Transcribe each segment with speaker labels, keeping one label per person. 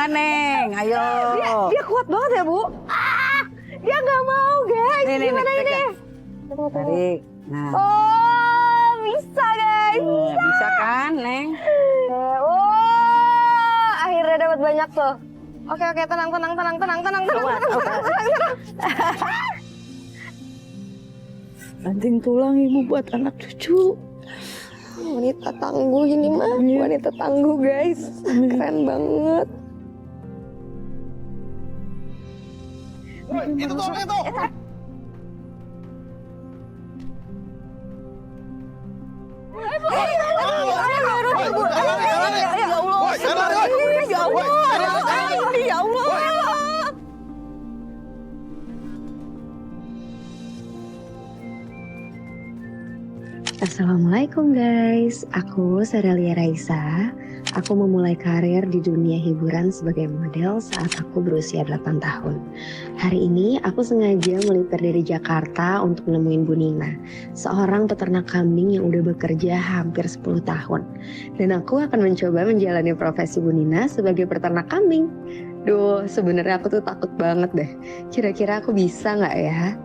Speaker 1: nggak Neng? Ayo.
Speaker 2: Dia kuat banget ya Bu. Dia nggak mau guys.
Speaker 1: Nih,
Speaker 2: Gimana ini?
Speaker 1: pegang. Tarik. Nah.
Speaker 2: Oh bisa guys.
Speaker 1: Bisa kan Neng?
Speaker 2: Oh akhirnya dapat banyak tuh. Oke tenang.
Speaker 1: Banting tulang ibu buat anak cucu.
Speaker 2: Wanita tangguh ini mah. Wanita tangguh guys. Keren banget.
Speaker 3: Itu tuh, itu.
Speaker 4: Assalamualaikum guys, aku Serelia Raisa. Aku memulai karir di dunia hiburan sebagai model saat aku berusia 8 tahun. Hari ini aku sengaja melipir dari Jakarta untuk nemuin Bu Nina, seorang peternak kambing yang udah bekerja hampir 10 tahun. Dan aku akan mencoba menjalani profesi Bu Nina sebagai peternak kambing. Duh, sebenarnya aku tuh takut banget deh. Kira-kira aku bisa nggak ya?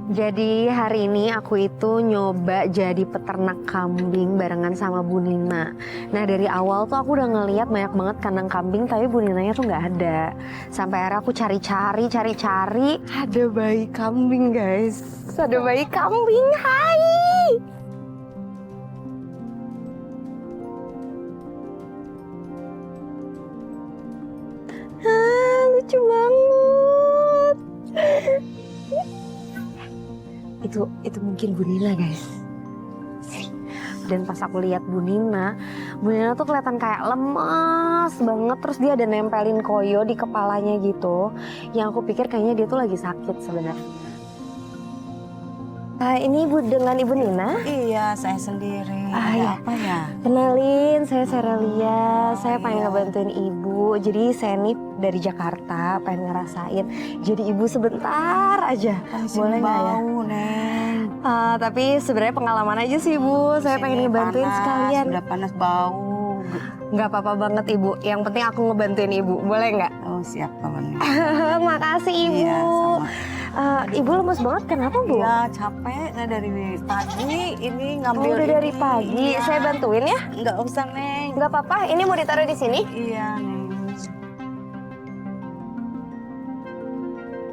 Speaker 2: Jadi hari ini aku itu nyoba jadi peternak kambing barengan sama Bu Nina. Nah dari awal tuh aku udah ngeliat banyak banget kandang kambing tapi Bu Ninanya tuh nggak ada. Sampai akhirnya aku cari-cari. Ada bayi kambing guys. Ada bayi kambing, hai. Lucu banget. Itu mungkin Bu Nina guys. Dan pas aku lihat Bu Nina tuh kelihatan kayak lemas banget. Terus dia ada nempelin koyo di kepalanya gitu. Yang aku pikir kayaknya dia tuh lagi sakit sebenarnya. Ini dengan Ibu Nina?
Speaker 1: Iya, saya sendiri.
Speaker 2: Ya.
Speaker 1: Apa ya?
Speaker 2: Kenalin, saya Serelia. Saya pengen ngebantuin Ibu. Jadi saya nih dari Jakarta, pengen ngerasain jadi ibu sebentar aja. Boleh nggak ya?
Speaker 1: Bau, Neng.
Speaker 2: Tapi sebenarnya pengalaman aja sih Ibu. Saya pengen ngebantuin sekalian.
Speaker 1: Udah panas bau.
Speaker 2: Nggak apa-apa banget Ibu. Yang penting aku ngebantuin Ibu. Boleh nggak?
Speaker 1: Oh siap kawan.
Speaker 2: Makasih Ibu.
Speaker 1: Iya, sama.
Speaker 2: Ibu lemes banget kenapa Bu?
Speaker 1: Iya capek nggak dari pagi ini ngambil.
Speaker 2: Udah dari pagi.
Speaker 1: Iya.
Speaker 2: Saya bantuin ya?
Speaker 1: Nggak usah Neng.
Speaker 2: Nggak apa-apa. Ini mau ditaruh di sini?
Speaker 1: Iya Neng.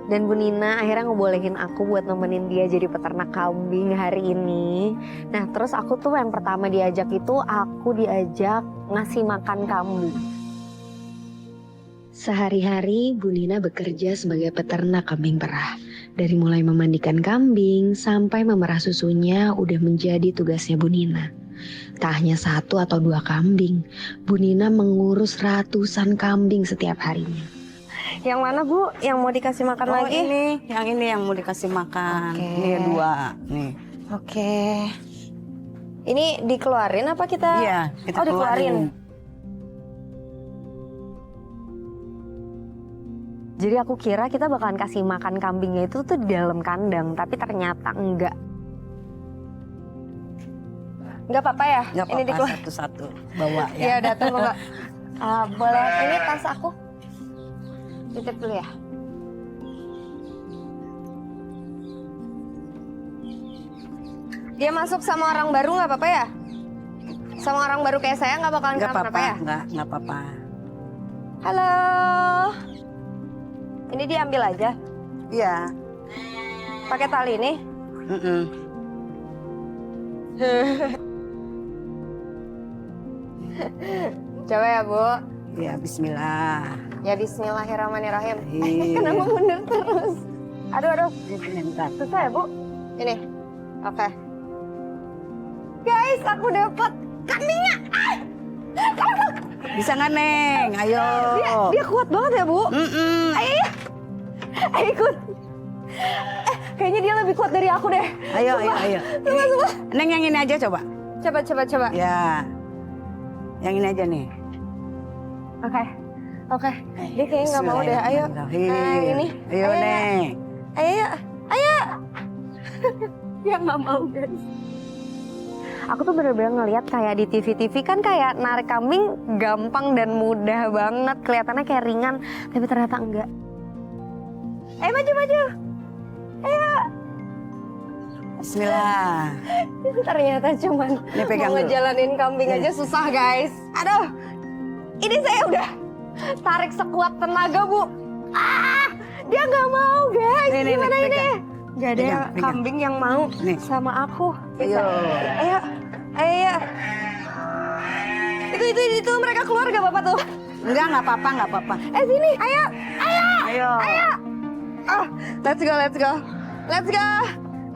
Speaker 2: Dan Bu Nina akhirnya ngebolehin aku buat nemenin dia jadi peternak kambing hari ini. Nah terus aku tuh yang pertama diajak itu aku diajak ngasih makan kambing.
Speaker 4: Sehari-hari Bu Nina bekerja sebagai peternak kambing perah. Dari mulai memandikan kambing sampai memerah susunya udah menjadi tugasnya Bu Nina. Tak hanya 1 atau 2 kambing, Bu Nina mengurus ratusan kambing setiap harinya.
Speaker 2: Yang mana Bu? Yang mau dikasih makan lagi?
Speaker 1: Ini yang mau dikasih makan.
Speaker 2: Oke.
Speaker 1: Ini 2 nih.
Speaker 2: Oke. Ini dikeluarin apa kita?
Speaker 1: Iya, kita
Speaker 2: dikeluarin. Jadi aku kira kita bakalan kasih makan kambingnya itu tuh di dalam kandang, tapi ternyata enggak. Enggak apa-apa ya?
Speaker 1: Nggak
Speaker 2: Ini
Speaker 1: apa-apa
Speaker 2: dikeluarin.
Speaker 1: satu-satu bawa ya.
Speaker 2: Iya, datang Mbak. Boleh ini tas aku. Titip dulu ya. Dia masuk sama orang baru nggak apa-apa ya? Sama orang baru kayak saya nggak bakalan
Speaker 1: Nggak
Speaker 2: kenapa-napa ya?
Speaker 1: nggak apa-apa.
Speaker 2: Halo. Ini diambil aja.
Speaker 1: Iya.
Speaker 2: Pakai tali ini. Coba ya Bu.
Speaker 1: Ya Bismillah.
Speaker 2: Ya Bismillahirrahmanirrahim.
Speaker 1: Iya.
Speaker 2: Kenapa mundur terus? Aduh.
Speaker 1: Bentar.
Speaker 2: Susah ya Bu? Ini. Oke. Guys, aku dapat kambingnya.
Speaker 1: Bisa nggak Neng? Ayo.
Speaker 2: Dia kuat banget ya Bu? Ayo ikut. Kayaknya dia lebih kuat dari aku deh.
Speaker 1: Ayo.
Speaker 2: Coba.
Speaker 1: Neng yang ini aja coba.
Speaker 2: Coba.
Speaker 1: Ya. Yang ini aja nih.
Speaker 2: Oke. Dia kayaknya nggak mau deh. Ayo.
Speaker 1: Bismillahirrahmanirrahim.
Speaker 2: Ini.
Speaker 1: Ayo Neng.
Speaker 2: Ayo. Dia nggak mau guys. Aku tuh bener-bener ngeliat kayak di TV-TV kan kayak narik kambing gampang dan mudah banget. Kelihatannya kayak ringan, tapi ternyata enggak. Maju. Ayo.
Speaker 3: Bismillah.
Speaker 2: Ternyata cuman
Speaker 3: pegang
Speaker 2: mau
Speaker 3: dulu.
Speaker 2: ngejalanin kambing aja susah guys. Aduh, ini saya udah tarik sekuat tenaga bu. Dia nggak mau guys.
Speaker 3: Nih,
Speaker 2: Gimana ini?
Speaker 3: pegang.
Speaker 2: Gak ada
Speaker 3: Pegang.
Speaker 2: kambing yang mau
Speaker 3: Nih.
Speaker 2: sama aku.
Speaker 3: Ayo.
Speaker 2: Ayo. Itu mereka keluar gak apa-apa tuh?
Speaker 3: Enggak apa-apa.
Speaker 2: Sini, ayo.
Speaker 3: Ayo.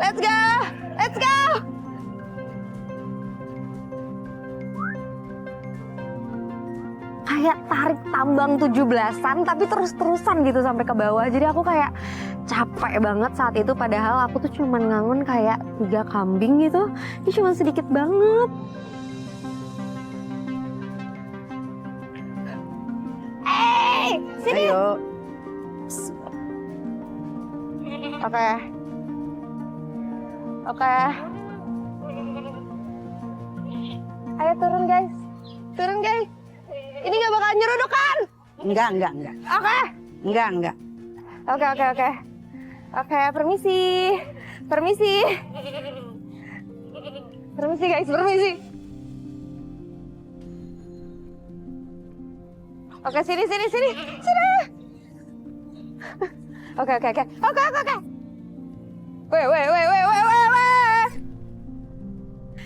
Speaker 2: Let's go. Kayak tarik tambang 17-an tapi terus-terusan gitu sampai ke bawah. Jadi aku kayak capek banget saat itu, padahal aku tuh cuman ngangon kayak 3 kambing gitu. Ini cuma sedikit banget. Sini.
Speaker 3: Ayo.
Speaker 2: Oke. Ayo turun guys. Ini gak bakal nyeruduk kan?
Speaker 3: Enggak.
Speaker 2: Oke.
Speaker 3: Enggak.
Speaker 2: Oke, permisi guys. Oke, sini. Oke. Weh.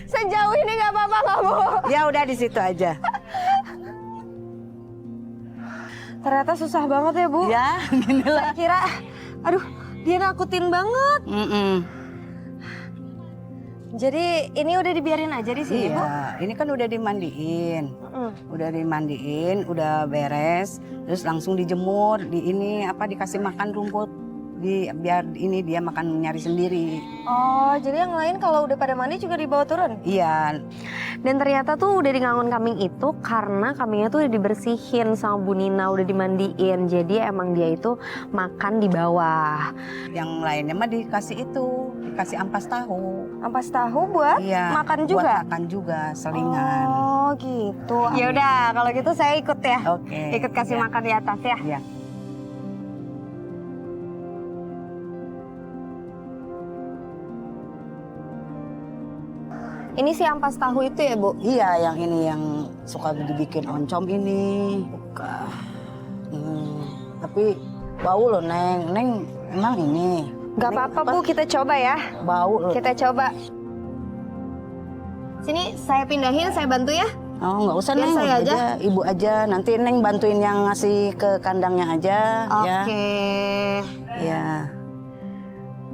Speaker 2: Sejauh ini nggak apa-apa nggak bu?
Speaker 3: Ya udah di situ aja.
Speaker 2: Ternyata susah banget ya bu.
Speaker 3: Ya, gini lah.
Speaker 2: Saya kira, aduh, dia nakutin banget. Jadi ini udah dibiarin aja di sini bu?
Speaker 3: Iya, ini kan udah dimandiin. Udah beres, terus langsung dijemur, dikasih makan rumput. Biar ini dia makan nyari sendiri.
Speaker 2: Oh, jadi yang lain kalau udah pada mandi juga dibawa turun?
Speaker 3: Iya.
Speaker 2: Dan ternyata tuh udah di ngangon kambing itu karena kambingnya tuh udah dibersihin sama Bu Nina, udah dimandiin. Jadi emang dia itu makan di bawah.
Speaker 3: Yang lainnya mah dikasih ampas tahu.
Speaker 2: Ampas tahu buat makan juga?
Speaker 3: Buat makan juga, selingan.
Speaker 2: Oh gitu. Ya udah, kalau gitu saya ikut ya.
Speaker 3: Oke.
Speaker 2: Ikut kasih makan di atas ya.
Speaker 3: Iya.
Speaker 2: Ini si ampas tahu itu ya bu?
Speaker 3: Iya, yang ini yang suka dibikin oncom ini. Buka. Tapi bau loh Neng. Neng emang ini.
Speaker 2: Gak apa-apa bu, kita coba ya.
Speaker 3: Bau loh.
Speaker 2: Kita coba. Sini saya pindahin, saya bantu ya.
Speaker 3: Oh nggak usah
Speaker 2: Biar
Speaker 3: Neng,
Speaker 2: saya aja.
Speaker 3: Ibu aja. Nanti Neng bantuin yang ngasih ke kandangnya aja.
Speaker 2: Oke.
Speaker 3: Ya.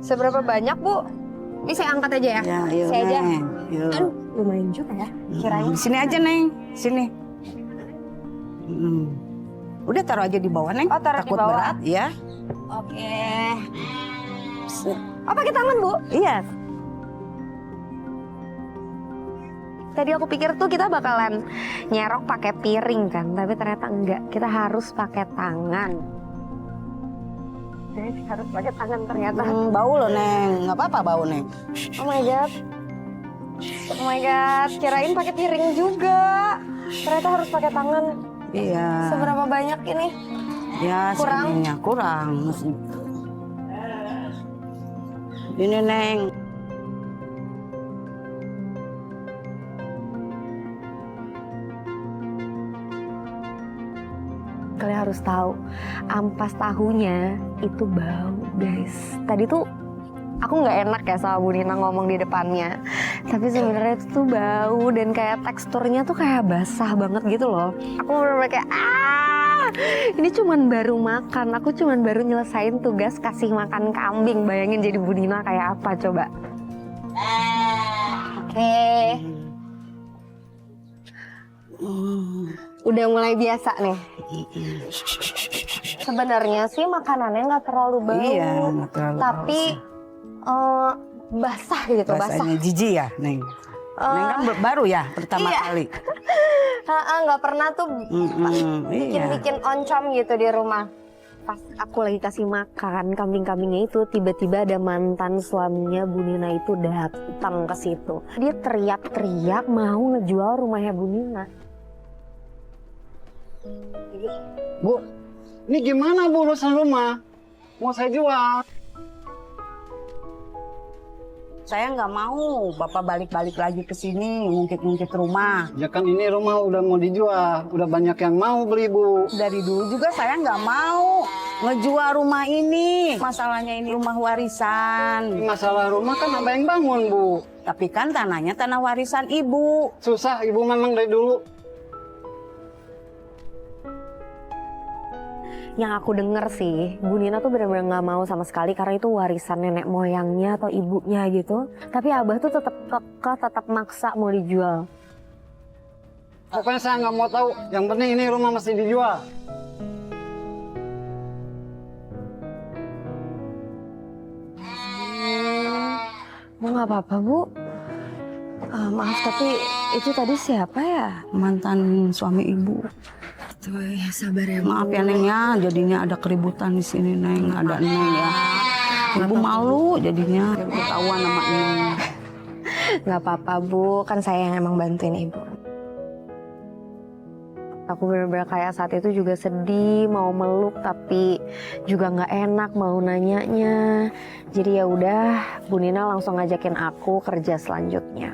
Speaker 2: Seberapa banyak bu? Ini saya angkat aja ya.
Speaker 3: Ya, yuk
Speaker 2: Saya aja.
Speaker 3: Neng. Yuk.
Speaker 2: Aduh, lumayan juga ya. Kirain.
Speaker 3: Sini aja Neng, sini. Udah taruh aja di bawah Neng.
Speaker 2: Oh, taruh di
Speaker 3: Takut
Speaker 2: bawah.
Speaker 3: berat ya.
Speaker 2: Oke. Oh pakai tangan bu?
Speaker 3: Iya.
Speaker 2: Tadi aku pikir tuh kita bakalan nyerok pakai piring kan, tapi ternyata enggak. Kita harus pakai tangan. Jadi harus pakai tangan ternyata.
Speaker 3: Bau loh Neng, nggak apa-apa bau Neng.
Speaker 2: Oh my god. Kirain pakai piring juga. Ternyata harus pakai tangan.
Speaker 3: Iya.
Speaker 2: Seberapa banyak ini?
Speaker 3: Ya,
Speaker 2: Kurang?
Speaker 3: sebenarnya kurang. Ini Neng.
Speaker 2: Kalian harus tahu, ampas tahunya itu bau, guys. Tadi tuh aku nggak enak ya sama Bu Nina ngomong di depannya. Tapi sebenarnya itu tuh bau dan kayak teksturnya tuh kayak basah banget gitu loh. Aku bener-bener kayak ini cuman baru makan. Aku cuman baru nyelesain tugas kasih makan kambing. Bayangin jadi Bu Nina kayak apa coba. Oke. Udah mulai biasa nih. Sebenarnya sih makanannya nggak terlalu bau.
Speaker 3: Iya, nggak terlalu
Speaker 2: tapi basah gitu,
Speaker 3: Rasanya jijik ya Neng. Neng kan baru ya pertama kali.
Speaker 2: Nggak pernah tuh
Speaker 3: Iya.
Speaker 2: bikin oncom gitu di rumah. pas aku lagi kasih makan kambing-kambingnya itu, tiba-tiba ada mantan suaminya Bu Nina itu datang ke situ. Dia teriak-teriak mau ngejual rumahnya Bu Nina.
Speaker 5: Bu, ini gimana Bu urusan rumah? Mau saya jual.
Speaker 3: Saya nggak mau Bapak balik-balik lagi ke sini ngungkit-ngungkit rumah.
Speaker 5: Ya kan ini rumah udah mau dijual, udah banyak yang mau beli Bu.
Speaker 3: Dari dulu juga saya nggak mau ngejual rumah ini. Masalahnya ini rumah warisan.
Speaker 5: Masalah rumah kan abang yang bangun Bu.
Speaker 3: Tapi kan tanahnya tanah warisan Ibu.
Speaker 5: Susah Ibu memang dari dulu.
Speaker 2: Yang aku denger sih, Bu Nina tuh benar-benar nggak mau sama sekali karena itu warisan nenek moyangnya atau ibunya gitu. Tapi Abah tuh tetap kekeh, tetap maksa mau dijual.
Speaker 5: Pokoknya saya nggak mau tahu. Yang penting ini rumah mesti dijual.
Speaker 2: Bu nggak apa-apa Bu. Maaf tapi itu tadi siapa ya?
Speaker 3: Mantan suami Ibu.
Speaker 2: Tuh ya sabar ya Bu.
Speaker 3: Maaf ya Neng ya, jadinya ada keributan di sini Neng, ada Neng ya. Ibu malu jadinya ketahuan sama Neng.
Speaker 2: Nggak apa-apa Bu, kan saya yang emang bantuin Ibu. Aku bener-bener kayak saat itu juga sedih, mau meluk tapi juga nggak enak mau nanyanya. Jadi ya udah, Bu Nina langsung ngajakin aku kerja selanjutnya.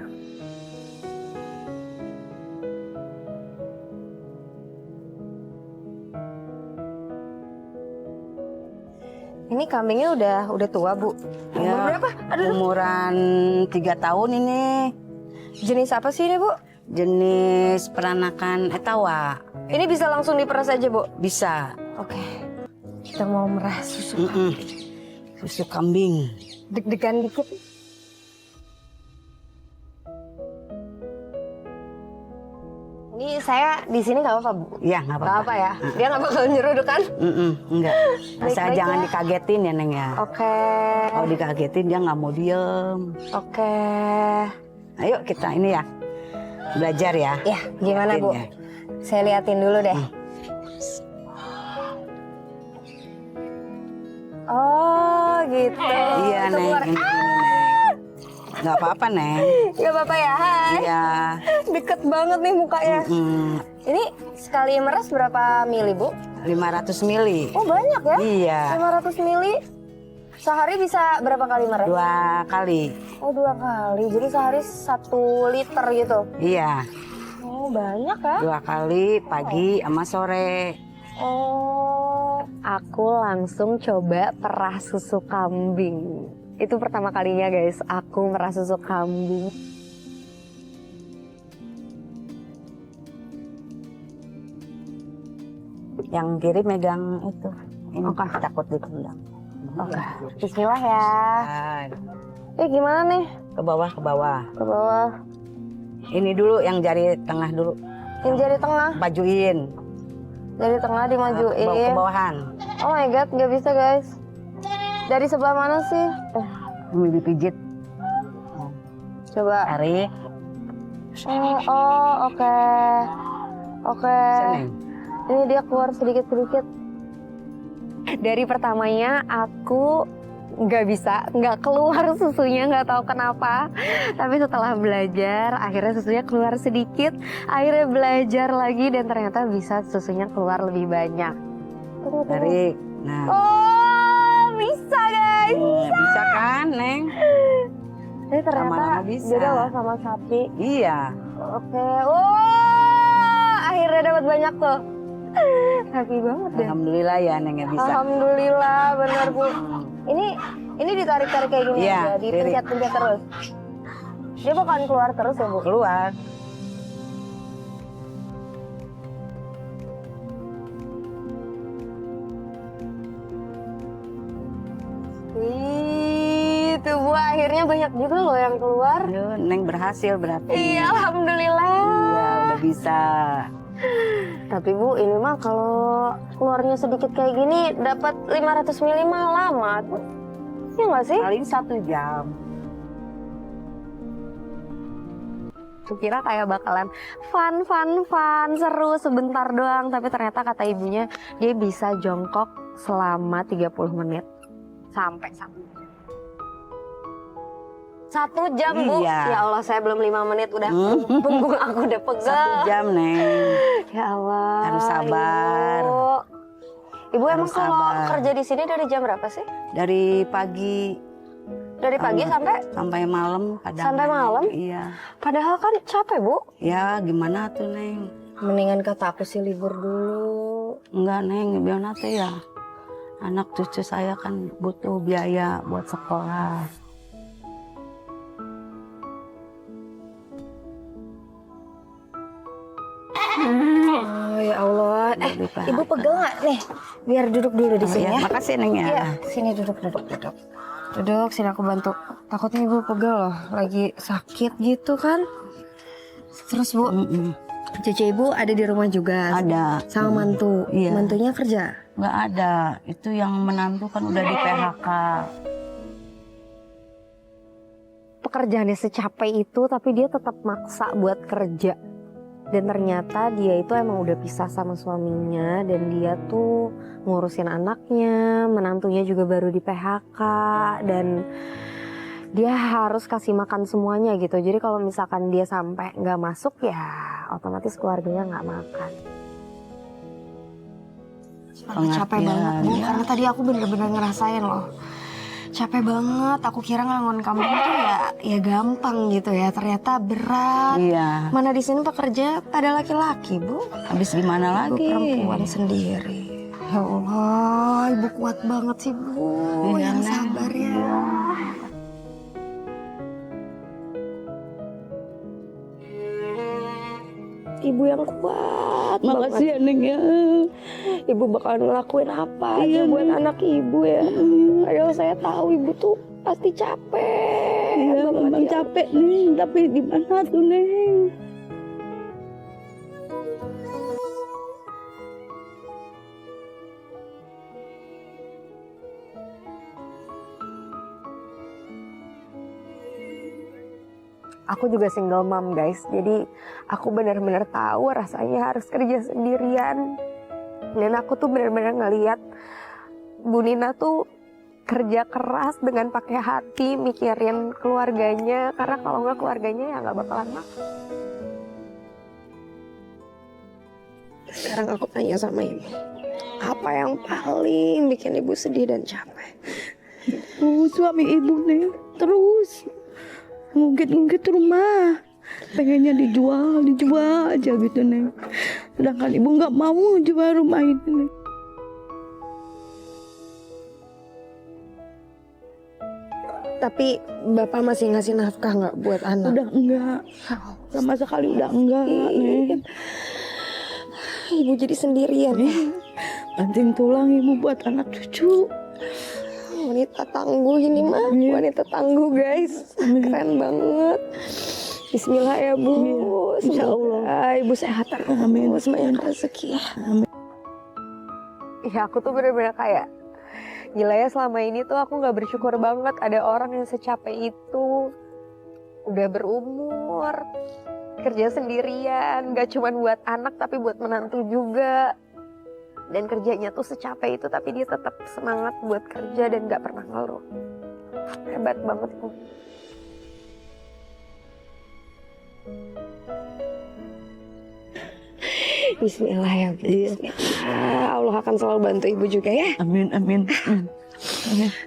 Speaker 2: Ini kambingnya udah tua Bu. Umur
Speaker 3: Ya,
Speaker 2: berapa? Aduh,
Speaker 3: umuran 3 tahun ini.
Speaker 2: jenis apa sih ini Bu?
Speaker 3: Jenis peranakan etawa.
Speaker 2: Ini bisa langsung diperas aja Bu?
Speaker 3: Bisa.
Speaker 2: Oke, kita mau meras susu.
Speaker 3: Susu kambing.
Speaker 2: Deg-degan dikit. Ini saya di sini nggak apa-apa Bu?
Speaker 3: Ya nggak
Speaker 2: Nggak
Speaker 3: apa-apa.
Speaker 2: apa ya? Dia nggak bakal nyeruduk kan?
Speaker 3: Enggak. Asal
Speaker 2: Baik-baik
Speaker 3: jangan
Speaker 2: ya.
Speaker 3: dikagetin ya Neng ya.
Speaker 2: Oke,
Speaker 3: Kalau dikagetin dia nggak mau diem.
Speaker 2: oke.
Speaker 3: Ayo kita ini ya belajar ya.
Speaker 2: Ya, gimana Bu?
Speaker 3: Ya.
Speaker 2: Saya liatin dulu deh. Oh gitu.
Speaker 3: Iya
Speaker 2: Itu
Speaker 3: Neng.
Speaker 2: keluar.
Speaker 3: Ini, Neng. Nggak apa-apa Neng.
Speaker 2: Gak apa-apa ya, hai.
Speaker 3: Iya.
Speaker 2: Deket banget nih mukanya. Ini sekali meres berapa mili Bu?
Speaker 3: 500 mili.
Speaker 2: Oh banyak ya?
Speaker 3: Iya.
Speaker 2: 500 mili. Sehari bisa berapa kali meres?
Speaker 3: 2 kali.
Speaker 2: Oh 2 kali, jadi sehari 1 liter gitu?
Speaker 3: Iya.
Speaker 2: Oh banyak ya?
Speaker 3: 2 kali pagi sama sore.
Speaker 2: Oh, aku langsung coba perah susu kambing. Itu pertama kalinya guys, aku merah susu kambing.
Speaker 3: Yang kiri megang itu. Ini
Speaker 2: Oke.
Speaker 3: takut ditendang.
Speaker 2: Oke, bismillah ya.
Speaker 3: Nah,
Speaker 2: Gimana nih?
Speaker 3: ke bawah, ke bawah.
Speaker 2: Ke bawah.
Speaker 3: Ini dulu yang jari tengah dulu.
Speaker 2: Yang jari tengah,
Speaker 3: Bajuin.
Speaker 2: jari tengah
Speaker 3: Ke
Speaker 2: dimajuin.
Speaker 3: bawahan.
Speaker 2: Oh my god, nggak bisa guys. Dari sebelah mana sih?
Speaker 3: Ini dipijit.
Speaker 2: Coba.
Speaker 3: Tarik.
Speaker 2: Oh, oke. Oke.
Speaker 3: Sini.
Speaker 2: Ini dia keluar sedikit-sedikit. Dari pertamanya aku nggak keluar susunya, nggak tahu kenapa. Tapi setelah belajar, akhirnya susunya keluar sedikit. Akhirnya belajar lagi dan ternyata bisa susunya keluar lebih banyak.
Speaker 3: Tarik. Nah.
Speaker 2: Oh, bisa guys.
Speaker 3: Bisa kan, Neng?
Speaker 2: Ini ternyata
Speaker 3: Lama-lama bisa.
Speaker 2: beda loh sama sapi.
Speaker 3: Iya.
Speaker 2: Oke. Oh, akhirnya dapat banyak tuh. Happy banget deh.
Speaker 3: Alhamdulillah ya, Neng ya bisa.
Speaker 2: Alhamdulillah, benar Bu. Ini ditarik-tarik kayak gini
Speaker 3: Iya,
Speaker 2: aja, dipencet-pencet terus. Dia bakalan keluar terus ya Bu?
Speaker 3: Keluar.
Speaker 2: Wih, tuh Bu, akhirnya banyak juga loh yang keluar.
Speaker 3: Aduh, Neng berhasil berarti.
Speaker 2: Iya, alhamdulillah.
Speaker 3: Iya, udah bisa.
Speaker 2: Tapi Bu, ini mah kalau keluarnya sedikit kayak gini dapat 500 ml mah lama tuh. Iya nggak sih?
Speaker 3: Paling 1 jam.
Speaker 2: Aku kira kayak bakalan fun, seru sebentar doang. Tapi ternyata kata ibunya dia bisa jongkok selama 30 menit sampai 1 jam, Bu.
Speaker 3: Iya.
Speaker 2: Ya Allah, saya belum 5 menit udah punggung aku udah pegel.
Speaker 3: 1 jam, Neng.
Speaker 2: Ya Allah.
Speaker 3: Harus sabar.
Speaker 2: Ibu emang
Speaker 3: Harus
Speaker 2: kalau
Speaker 3: sabar.
Speaker 2: kerja di sini dari jam berapa sih?
Speaker 3: Dari pagi
Speaker 2: Dari pagi
Speaker 3: sampai malam kadang.
Speaker 2: Sampai malam?
Speaker 3: Iya.
Speaker 2: Padahal kan capek, Bu.
Speaker 3: Ya gimana tuh, Neng?
Speaker 2: Mendingan kata aku sih libur dulu.
Speaker 3: Enggak, Neng, biar nanti ya. Anak cucu saya kan butuh biaya buat sekolah.
Speaker 2: Oh ya Allah.
Speaker 3: Lebih parah.
Speaker 2: Ibu pegel nggak nih? Biar duduk dulu di sini ya.
Speaker 3: Makasih, Neng ya.
Speaker 2: Iya, sini duduk. Duduk, sini aku bantu. Takutnya ibu pegel loh, lagi sakit gitu kan. Terus Bu, cucu ibu ada di rumah juga?
Speaker 3: Ada.
Speaker 2: Sama mantu?
Speaker 3: Iya.
Speaker 2: Mantunya kerja?
Speaker 3: Nggak ada. Itu yang menantu kan udah di PHK.
Speaker 2: Pekerjaannya secapek itu tapi dia tetap maksa buat kerja. Dan ternyata dia itu emang udah pisah sama suaminya dan dia tuh ngurusin anaknya, menantunya juga baru di PHK dan dia harus kasih makan semuanya gitu. Jadi kalau misalkan dia sampai nggak masuk ya otomatis keluarganya nggak makan. Capek banget Bu, karena tadi aku bener-bener ngerasain loh. Capek banget, aku kira ngangon kampung tuh ya gampang gitu ya, ternyata berat.
Speaker 3: Iya.
Speaker 2: Mana di sini pekerja pada laki-laki, Bu.
Speaker 3: Habis gimana
Speaker 2: Ibu
Speaker 3: lagi?
Speaker 2: perempuan sendiri. Ya Allah, ibu kuat banget sih, Bu.
Speaker 3: Iya,
Speaker 2: Yang
Speaker 3: Neng.
Speaker 2: sabar ya. Ibu yang kuat
Speaker 1: Makasih ya Neng ya.
Speaker 2: Ibu bakal ngelakuin apa aja
Speaker 1: Iya,
Speaker 2: buat
Speaker 1: Neng.
Speaker 2: anak ibu ya. Padahal saya tahu ibu tuh pasti capek.
Speaker 1: Iya
Speaker 2: banget
Speaker 1: memang
Speaker 2: ya.
Speaker 1: capek Neng, tapi gimana tuh Neng?
Speaker 2: Aku juga single mom guys, jadi aku benar-benar tahu rasanya harus kerja sendirian. Dan aku tuh benar-benar ngeliat Bu Nina tuh kerja keras dengan pakai hati, mikirin keluarganya. Karena kalau nggak keluarganya ya nggak bakalan makan. Sekarang aku tanya sama ibu, apa yang paling bikin ibu sedih dan capek?
Speaker 1: Suami ibu Neng terus ngungkit-ngungkit rumah, pengennya dijual aja gitu Neng. Sedangkan ibu nggak mau jual rumah ini Neng.
Speaker 2: Tapi bapak masih ngasih nafkah nggak buat anak?
Speaker 1: Udah enggak, sama sekali udah enggak Neng.
Speaker 2: Ibu jadi sendirian.
Speaker 1: Banting tulang ibu buat anak cucu.
Speaker 2: Wanita tangguh ini mah, wanita tangguh guys, keren banget. Bismillah ya Bu,
Speaker 1: Insya
Speaker 2: semoga ibu sehat
Speaker 1: Amin.
Speaker 2: terus, banyak rezeki. Ya aku tuh bener-bener kayak gila ya, selama ini tuh aku nggak bersyukur banget ada orang yang secapek itu, udah berumur, kerja sendirian, gak cuma buat anak tapi buat menantu juga. Dan kerjanya tuh secapek itu tapi dia tetap semangat buat kerja dan gak pernah ngeluh. Hebat banget tuh. Bismillah ya Bu. Bismillah. Allah akan selalu bantu ibu juga ya.
Speaker 1: Amin, amin.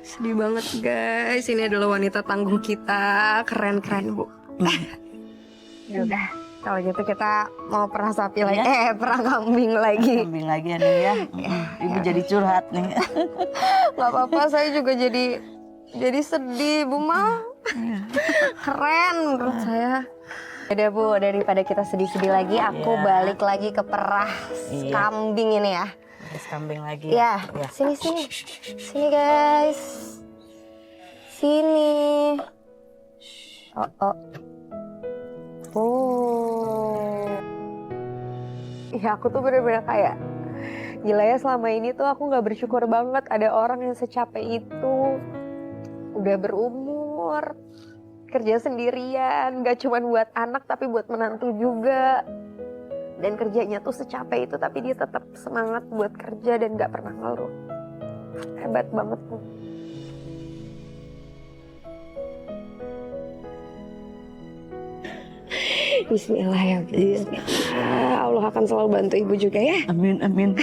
Speaker 2: Sedih banget guys. Ini adalah wanita tangguh kita. Keren-keren Bu. Ya udah. Kalau gitu kita mau perah sapi lagi. Perah kambing lagi.
Speaker 3: Kambing lagi ya, Neng ya. Ibu jadi curhat nih.
Speaker 2: Gak apa-apa, saya juga jadi sedih Bu mah. Keren menurut saya. Udah Bu, daripada kita sedih-sedih lagi, aku balik lagi ke perah kambing ini ya.
Speaker 3: Terus kambing lagi.
Speaker 2: Ya, sini. Sini guys. Sini. Oh. Ya aku tuh bener-bener kayak gila ya, selama ini tuh aku gak bersyukur banget ada orang yang secapek itu, udah berumur, kerja sendirian, gak cuma buat anak tapi buat menantu juga. Dan kerjanya tuh secapek itu tapi dia tetap semangat buat kerja dan gak pernah ngeluh. Hebat banget tuh. Bismillah ya. Bismillah. Allah akan selalu bantu ibu juga ya.
Speaker 1: Amin, amin.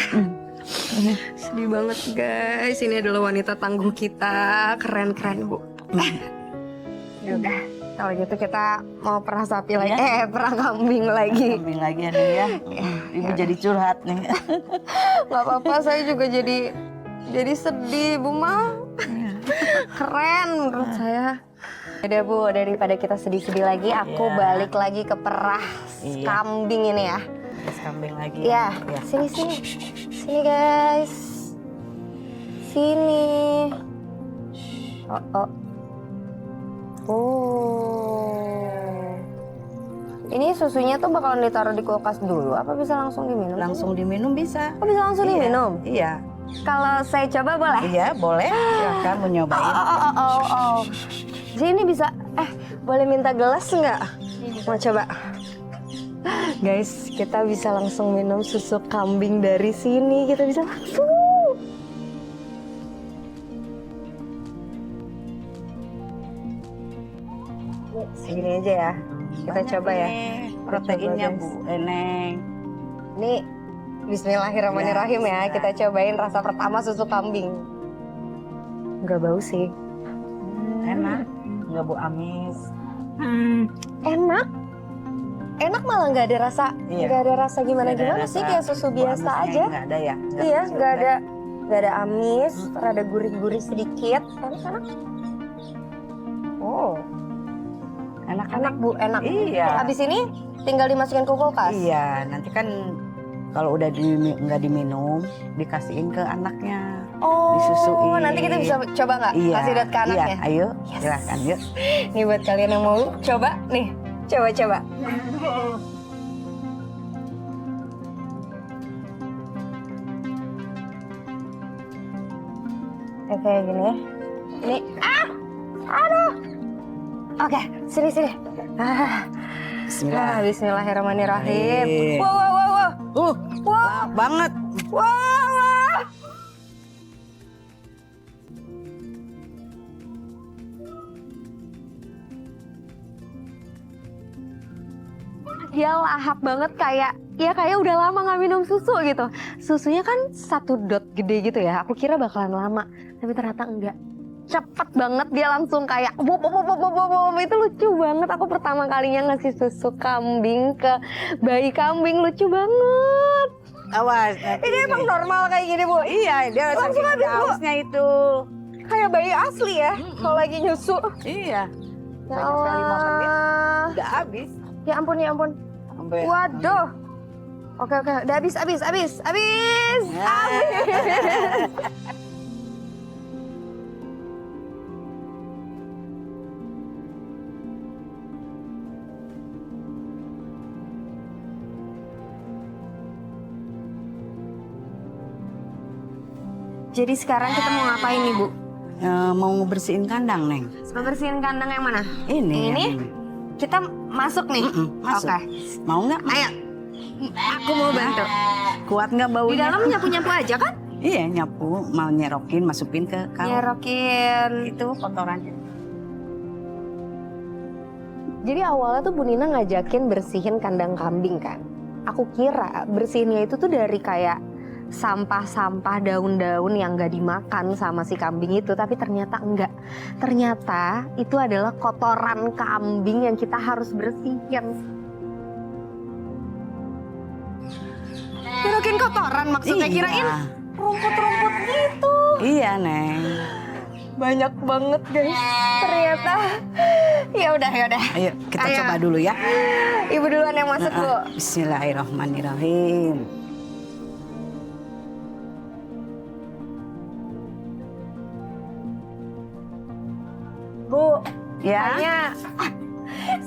Speaker 2: Sedih banget guys. Ini adalah wanita tangguh kita. Keren-keren bu. Ya udah. Kalau gitu kita mau perah sapi lagi. Perah kambing lagi.
Speaker 1: Kambing lagi nih ya. Ibu jadi curhat nih.
Speaker 2: Gak apa-apa. Saya juga jadi sedih bu mah. Keren menurut saya. Udah bu, daripada kita sedih-sedih lagi, aku balik lagi ke perah kambing ini ya.
Speaker 1: Kambing lagi.
Speaker 2: Ya, sini. Sini guys. Sini. Oh. Ini susunya tuh bakalan ditaruh di kulkas dulu, apa bisa langsung diminum?
Speaker 1: Langsung diminum bisa.
Speaker 2: Oh, bisa langsung diminum?
Speaker 1: Iya.
Speaker 2: Kalau saya coba boleh?
Speaker 1: Iya, boleh. Silahkan mau nyobain.
Speaker 2: Oh. Jadi ini bisa, boleh minta gelas nggak? Mau coba? Guys, kita bisa langsung minum susu kambing dari sini. Kita bisa langsung. Segini aja ya. Kita coba ya.
Speaker 1: Proteinnya
Speaker 2: Coba,
Speaker 1: Bu Eneng.
Speaker 2: Ini Bismillahirrahmanirrahim ya. Kita cobain rasa pertama susu kambing. Nggak bau sih.
Speaker 1: Enak. Nggak Bu amis.
Speaker 2: Enak malah nggak ada rasa, nggak ada rasa gimana sih, kayak susu biasa aja.
Speaker 1: Nggak ada ya?
Speaker 2: Iya, nggak ada amis, rada gurih-gurih sedikit. Enak. Oh, enak bu, enak.
Speaker 1: Iya.
Speaker 2: Habis ini tinggal dimasukin ke kulkas.
Speaker 1: Iya, nanti kan kalau udah nggak diminum, dikasihin ke anaknya.
Speaker 2: Oh,
Speaker 1: disusuin.
Speaker 2: nanti kita bisa coba nggak?
Speaker 1: Iya.
Speaker 2: Kasih lihat ke anaknya.
Speaker 1: Iya, ayo,
Speaker 2: Yes.
Speaker 1: silakan yuk.
Speaker 2: Nih buat kalian yang mau coba, nih, coba. Oke, gini. Ini, aduh. Oke, sini.
Speaker 1: Bismillah.
Speaker 2: Bismillahirrahmanirrahim.
Speaker 1: Amin.
Speaker 2: Wow.
Speaker 1: Lahap banget.
Speaker 2: Wow. Dia lahap banget kayak udah lama nggak minum susu gitu. Susunya kan 1 dot gede gitu ya. Aku kira bakalan lama, tapi ternyata enggak. Cepet banget dia langsung kayak wop, itu lucu banget. Aku pertama kalinya ngasih susu kambing ke bayi kambing, lucu banget.
Speaker 1: Awas.
Speaker 2: Ini emang normal kayak gini bu?
Speaker 1: Iya, dia
Speaker 2: Langsung
Speaker 1: saking
Speaker 2: habis, Bu.
Speaker 1: hausnya itu.
Speaker 2: Kayak bayi asli ya kalau lagi nyusu.
Speaker 1: Iya.
Speaker 2: Ya
Speaker 1: Sampai 5 menit
Speaker 2: Allah.
Speaker 1: udah habis.
Speaker 2: Ya ampun.
Speaker 1: Sampai
Speaker 2: Waduh. Oke, udah habis. Jadi sekarang kita mau ngapain nih Bu?
Speaker 1: mau ngebersihin kandang, Neng.
Speaker 2: Bersihin kandang yang mana?
Speaker 1: Ini.
Speaker 2: Ini? Kita masuk nih.
Speaker 1: Masuk.
Speaker 2: Oke.
Speaker 1: Mau nggak?
Speaker 2: Ayo. Aku mau bantu.
Speaker 1: Kuat nggak
Speaker 2: Di
Speaker 1: baunya?
Speaker 2: dalam nyapu-nyapu aja kan?
Speaker 1: Iya, nyapu. Mau nyerokin, masukin ke kaleng.
Speaker 2: Nyerokin.
Speaker 1: Itu kotorannya.
Speaker 2: Jadi awalnya tuh Bu Nina ngajakin bersihin kandang kambing kan. Aku kira bersihinnya itu tuh dari kayak sampah-sampah daun-daun yang gak dimakan sama si kambing itu. Tapi ternyata enggak. Ternyata itu adalah kotoran kambing yang kita harus bersihin. Nyerokin kotoran maksudnya, kirain rumput-rumput gitu.
Speaker 1: Iya, Neng.
Speaker 2: Banyak banget guys. Ternyata ya udah.
Speaker 1: Ayo, kita
Speaker 2: Ayo.
Speaker 1: coba dulu ya.
Speaker 2: Ibu duluan yang masuk Bu.
Speaker 1: Bismillahirrahmanirrahim.
Speaker 2: Bu,
Speaker 1: Ya.
Speaker 2: kayaknya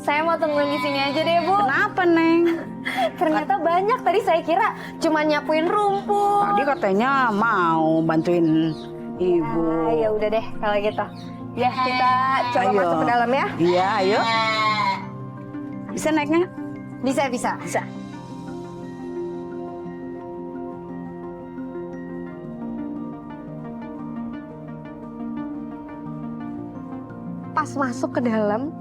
Speaker 2: saya mau tungguin di sini aja deh Bu.
Speaker 1: Kenapa, Neng?
Speaker 2: Ternyata banyak. Tadi saya kira cuma nyapuin rumput.
Speaker 1: Tadi katanya mau bantuin ibu.
Speaker 2: Ya udah deh kalau gitu. Ya kita coba
Speaker 1: Ayo.
Speaker 2: masuk ke dalam ya.
Speaker 1: Iya, ayo. Bisa naiknya?
Speaker 2: Bisa.
Speaker 1: Bisa.
Speaker 2: pas masuk ke dalam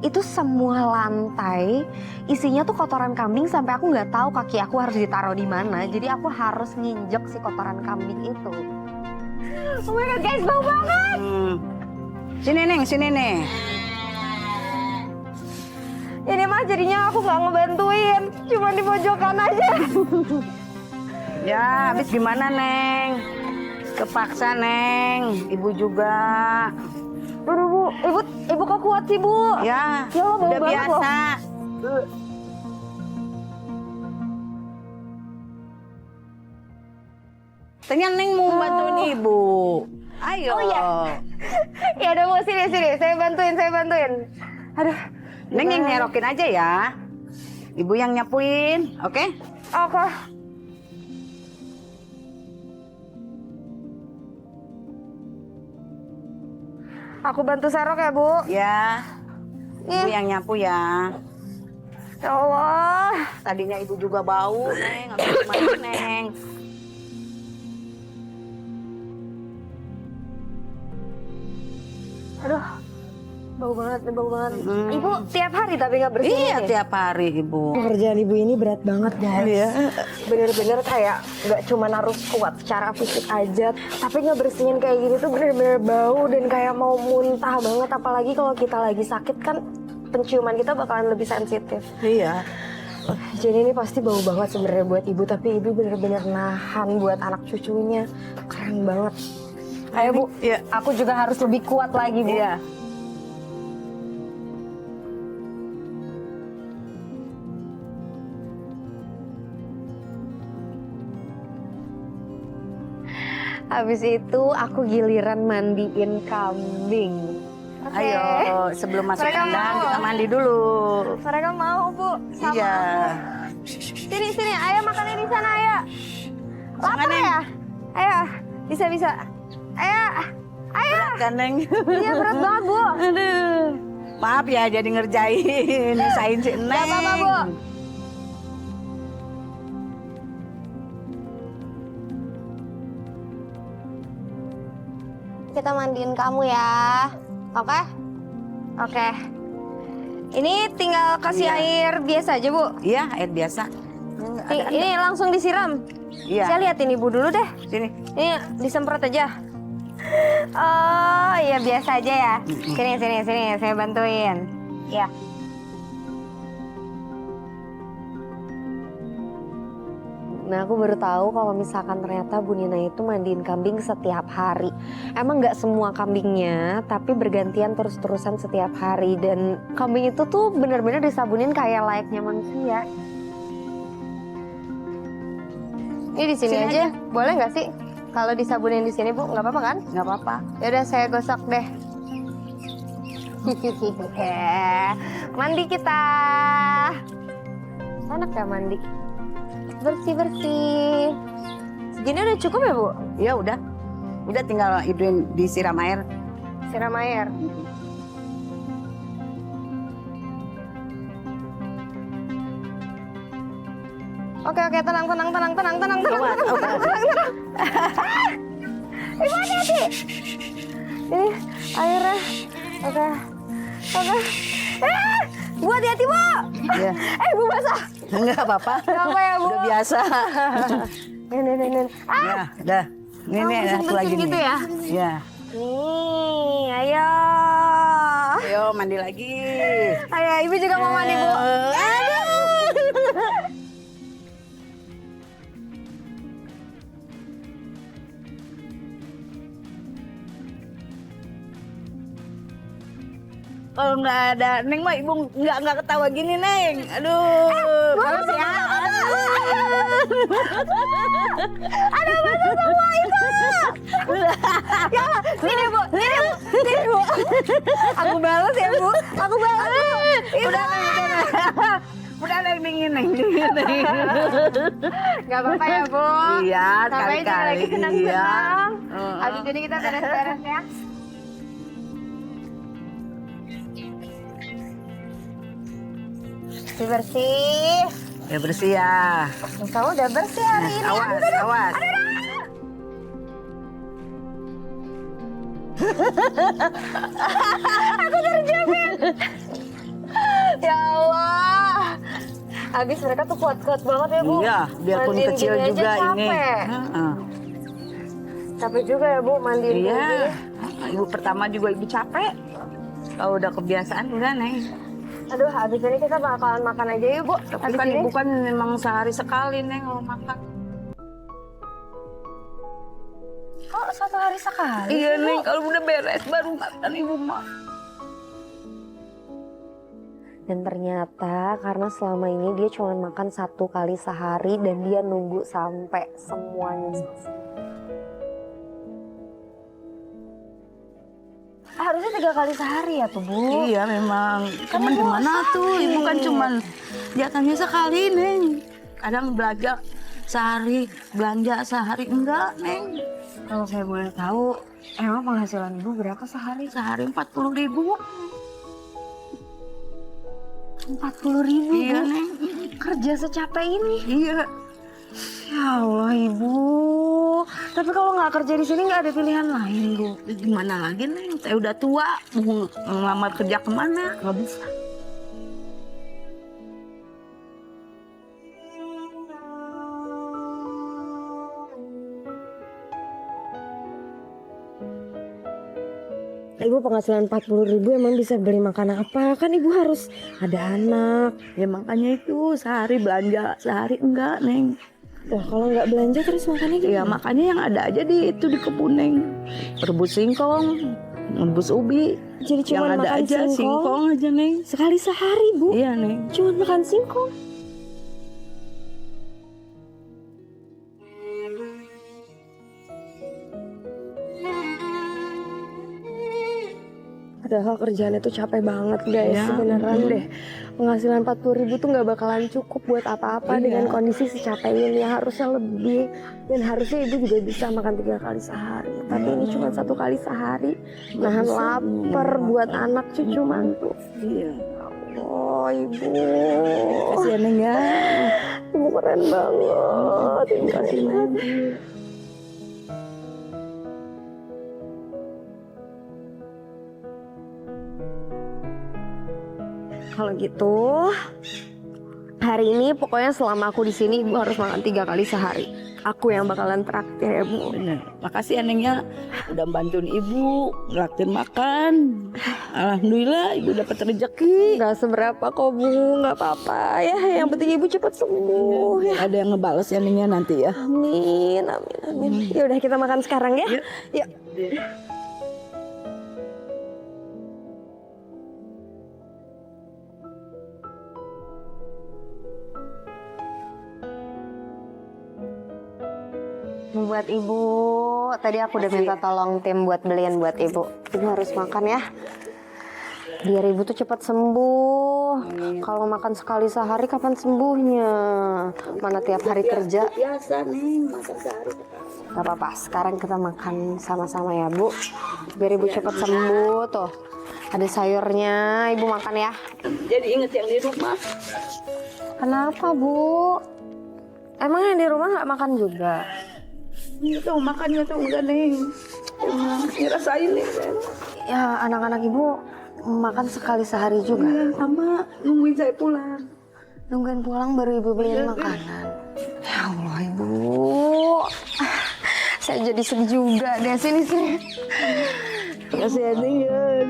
Speaker 2: itu semua lantai isinya tuh kotoran kambing sampai aku nggak tahu kaki aku harus ditaruh di mana. Jadi aku harus nginjek si kotoran kambing itu. Oh my god guys, bau banget.
Speaker 3: Sini Neng, sini nih.
Speaker 2: Ini mah jadinya aku nggak ngebantuin, cuma di pojokan aja.
Speaker 3: Ya, habis gimana Neng? Kepaksa Neng, ibu juga.
Speaker 2: Aduh Bu, ibu kok kuat sih Bu?
Speaker 3: Ya,
Speaker 2: Ya Allah, bau
Speaker 3: udah
Speaker 2: banget
Speaker 3: biasa. Ternyata Neng mau bantuin ibu. Ayo.
Speaker 2: Oh iya. Ya udah Bu, sini, saya bantuin. Aduh.
Speaker 3: Neng yang nyerokin aja ya. Ibu yang nyapuin, oke?
Speaker 2: Oke. Aku bantu serok ya Bu.
Speaker 3: Ya. Ibu
Speaker 2: Ih.
Speaker 3: yang nyapu ya.
Speaker 2: Ya Allah.
Speaker 3: Tadinya ibu juga bau, Neng. Habis mana Neng?
Speaker 2: Aduh. Bau banget.
Speaker 3: Hmm.
Speaker 2: Ibu tiap hari tapi nggak bersihin
Speaker 3: Iya,
Speaker 2: ya?
Speaker 3: tiap hari ibu.
Speaker 6: Pekerjaan ibu ini berat banget guys.
Speaker 3: Iya.
Speaker 6: Bener-bener kayak nggak cuma harus kuat secara fisik aja, tapi ngebersihin kayak gini tuh bener-bener bau dan kayak mau muntah banget. Apalagi kalau kita lagi sakit kan penciuman kita bakalan lebih sensitif.
Speaker 3: Iya.
Speaker 6: Jadi ini pasti bau banget sebenarnya buat ibu, tapi ibu bener-bener nahan buat anak cucunya. Keren banget. Ayo Bu,
Speaker 3: Iya.
Speaker 6: aku juga harus lebih kuat lagi Bu.
Speaker 3: Iya.
Speaker 2: Habis itu aku giliran mandiin kambing. Oke.
Speaker 3: Ayo, sebelum masuk
Speaker 2: Mereka
Speaker 3: kandang
Speaker 2: mau.
Speaker 3: kita mandi dulu.
Speaker 2: Mereka mau Bu sama
Speaker 3: Iya.
Speaker 2: aku. Sini, ayo makannya di sana ayo. Lapar
Speaker 3: Makan, Neng.
Speaker 2: ya? Ayo, bisa. Ayo.
Speaker 3: Berat kan, Neng?
Speaker 2: Iya berat banget Bu.
Speaker 3: Aduh. Maaf ya jadi ngerjain, nisain si Neng.
Speaker 2: Gak apa-apa Bu. Kita mandiin kamu ya. Oke? Oke. Ini tinggal kasih
Speaker 3: Iya.
Speaker 2: air biasa aja Bu.
Speaker 3: Iya, air biasa.
Speaker 2: Ini langsung disiram.
Speaker 3: Iya.
Speaker 2: Saya liatin ibu dulu deh.
Speaker 3: Sini.
Speaker 2: Ini disemprot aja. Oh, iya biasa aja ya. Sini, saya bantuin. Ya. Nah, aku baru tahu kalau misalkan ternyata Bu Nina itu mandiin kambing setiap hari. Emang nggak semua kambingnya, tapi bergantian terus-terusan setiap hari. Dan kambing itu tuh bener-bener disabunin kayak layaknya manusia. Ini di sini aja. Boleh nggak sih? Kalau disabunin di sini Bu, nggak apa-apa kan?
Speaker 3: Nggak apa-apa.
Speaker 2: Yaudah saya gosok deh. Mandi kita. Enak ya mandi. Bersih-bersih. Segini udah cukup ya Bu?
Speaker 3: Ya udah. Udah tinggal ibuin disiram air.
Speaker 2: Siram air. Oke, tenang. Ibu hati-hati. Ini airnya. Oke. Bu hati-hati Bu.
Speaker 3: Iya.
Speaker 2: Bu basah.
Speaker 3: Enggak apa-apa.
Speaker 2: Gak apa ya Bu.
Speaker 3: Udah biasa.
Speaker 2: Nih.
Speaker 3: Ya, udah. Ini aku lagi nih.
Speaker 2: gitu ya?
Speaker 3: Iya.
Speaker 2: Nih, ayo.
Speaker 3: Ayo mandi lagi.
Speaker 2: Ayo, ibu juga mau mandi Bu.
Speaker 3: Kalau nggak ada Neng mah ibu nggak ketawa gini Neng. Aduh. Males ya.
Speaker 2: Aduh, basah semua itu. Ya, sini Bu. Aku balas ya Bu.
Speaker 3: Udah Neng dingin Neng.
Speaker 2: Gak apa-apa ya Bu.
Speaker 3: Iya,
Speaker 2: Sampai
Speaker 3: kali-kali.
Speaker 2: lagi senang-senang.
Speaker 3: Iya.
Speaker 2: Habis ini kita beres-beres ya. Bersih.
Speaker 3: Ya bersih ya.
Speaker 2: Kamu udah bersih hari ini.
Speaker 3: Awas.
Speaker 6: Ya Allah. Abis mereka tuh kuat-kuat banget ya Bu.
Speaker 3: Iya, biarpun
Speaker 6: Mandiin
Speaker 3: kecil
Speaker 6: gini aja
Speaker 3: juga ini.
Speaker 6: capek.
Speaker 3: Heeh.
Speaker 6: Capek juga ya Bu mandiin
Speaker 3: Iya.
Speaker 6: gini.
Speaker 3: Ibu pertama juga ibu capek. Kalau udah kebiasaan udah Neng.
Speaker 6: Aduh, habis ini kita bakalan makan aja yuk Bu.
Speaker 3: Tapi
Speaker 6: Habis
Speaker 3: kan
Speaker 6: ini.
Speaker 3: ibu kan memang sehari sekali Neng kalau makan.
Speaker 6: Kok 1 hari sekali?
Speaker 3: Iya Neng, kalau udah beres baru makan ibu mah.
Speaker 2: Dan ternyata karena selama ini dia cuma makan 1 kali sehari dan dia nunggu sampai semuanya selesai.
Speaker 6: Harusnya 3 kali sehari ya tuh Bu.
Speaker 3: Iya memang. Cuman gimana tuh, ibu kan cuman jatahnya sekali Neng. Kadang belanja sehari enggak Neng.
Speaker 6: Kalau saya boleh tahu, emang penghasilan Ibu berapa sehari?
Speaker 3: Sehari 40.000.
Speaker 6: 40.000
Speaker 3: Iya
Speaker 6: Bu.
Speaker 3: Neng.
Speaker 6: Kerja secapek ini.
Speaker 3: Iya.
Speaker 6: Ya Allah Ibu. Tapi kalau nggak kerja di sini nggak ada pilihan lain Bu.
Speaker 3: Gimana lagi Neng? Saya udah tua, mau ngelamar kerja kemana? Nggak bisa.
Speaker 6: Ibu penghasilan 40.000 emang bisa beli makan apa? Kan Ibu harus ada anak.
Speaker 3: Ya makanya itu sehari belanja, sehari enggak Neng.
Speaker 6: Wah kalau nggak belanja terus makannya gimana?
Speaker 3: Ya makanya yang ada aja di kebun Neng. Rebus singkong, rebus ubi.
Speaker 6: Jadi cuma
Speaker 3: yang ada
Speaker 6: makan
Speaker 3: aja singkong aja Neng.
Speaker 6: sekali sehari Bu.
Speaker 3: Iya Neng.
Speaker 6: Cuma makan singkong. Padahal kerjaan itu capek banget guys,
Speaker 3: Ya,
Speaker 6: beneran deh. Penghasilan 40.000 tuh nggak bakalan cukup buat apa-apa
Speaker 3: Iya.
Speaker 6: dengan kondisi secapek ini. Harusnya lebih, dan harusnya ibu juga bisa makan 3 kali sehari. Tapi ini cuma 1 kali sehari. Nahan lapar buat anak cucu mantu.
Speaker 3: Iya.
Speaker 6: Oh ibu,
Speaker 3: Kasih ya Neng ya.
Speaker 6: ibu keren banget. Ibu kasih Neng. Kalau gitu, hari ini pokoknya selama aku di sini ibu harus makan 3 kali sehari. Aku yang bakalan traktir ya Bu.
Speaker 3: Bener. Makasih ya Neng ya. Udah bantuin ibu, ngeraktir makan. Alhamdulillah ibu dapat rezeki.
Speaker 6: Gak seberapa kok Bu, nggak apa-apa ya. Yang penting ibu cepat sembuh ya.
Speaker 3: Ada yang ngebales ya Neng ya nanti ya.
Speaker 6: Amin, amin, amin. Ya udah kita makan sekarang ya. Yuk.
Speaker 2: Buat ibu, tadi aku udah minta tolong tim buat beliin buat ibu. Ibu harus makan ya. Biar ibu tuh cepat sembuh. Kalau makan sekali sehari kapan sembuhnya? Mana tiap hari kerja.
Speaker 3: Biasa Neng, masak sehari.
Speaker 2: Gak apa-apa, sekarang kita makan sama-sama ya Bu. Biar ibu cepat sembuh tuh. Ada sayurnya, ibu makan ya.
Speaker 3: Jadi inget yang di rumah.
Speaker 2: Kenapa Bu? Emang yang di rumah nggak makan juga?
Speaker 3: Itu makannya tuh enggak Neng. Ngerasain nih.
Speaker 2: Ya anak-anak ibu makan sekali sehari juga.
Speaker 3: Iya sama nungguin saya pulang.
Speaker 2: Nungguin pulang baru ibu beliin makanan. Ya Allah ibu. Saya jadi sedih juga deh sini.
Speaker 3: Kasih ya Neng ya.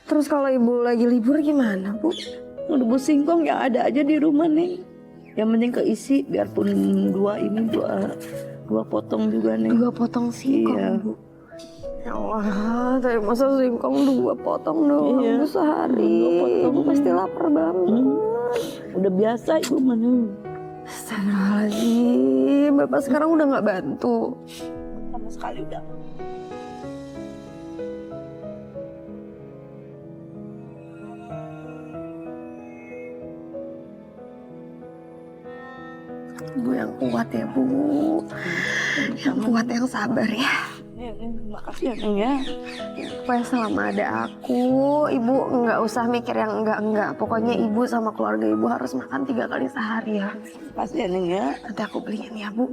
Speaker 6: Terus kalau ibu lagi libur gimana Bu?
Speaker 3: Rebus singkong yang ada aja di rumah Neng. Yang penting keisi biarpun dua potong juga Neng.
Speaker 6: 2 potong singkong
Speaker 3: Iya.
Speaker 6: Bu. Ya Allah, tapi masa singkong 2 potong doang
Speaker 3: Iya.
Speaker 6: Bu sehari?
Speaker 3: 2 potong.
Speaker 6: Ibu pasti lapar banget.
Speaker 3: Udah biasa ibu mana.
Speaker 6: Astagfirullahaladzim, Bapak sekarang udah nggak bantu.
Speaker 3: Sama sekali udah.
Speaker 6: Bu yang kuat ya Bu. Yang kuat, yang sabar ya.
Speaker 1: Ya, makasih ya Neng ya.
Speaker 2: Pokoknya selama ada aku, ibu nggak usah mikir yang enggak. Pokoknya ibu sama keluarga ibu harus makan 3 kali sehari ya.
Speaker 1: Makasih ya Neng ya.
Speaker 2: Nanti aku beliin ya bu.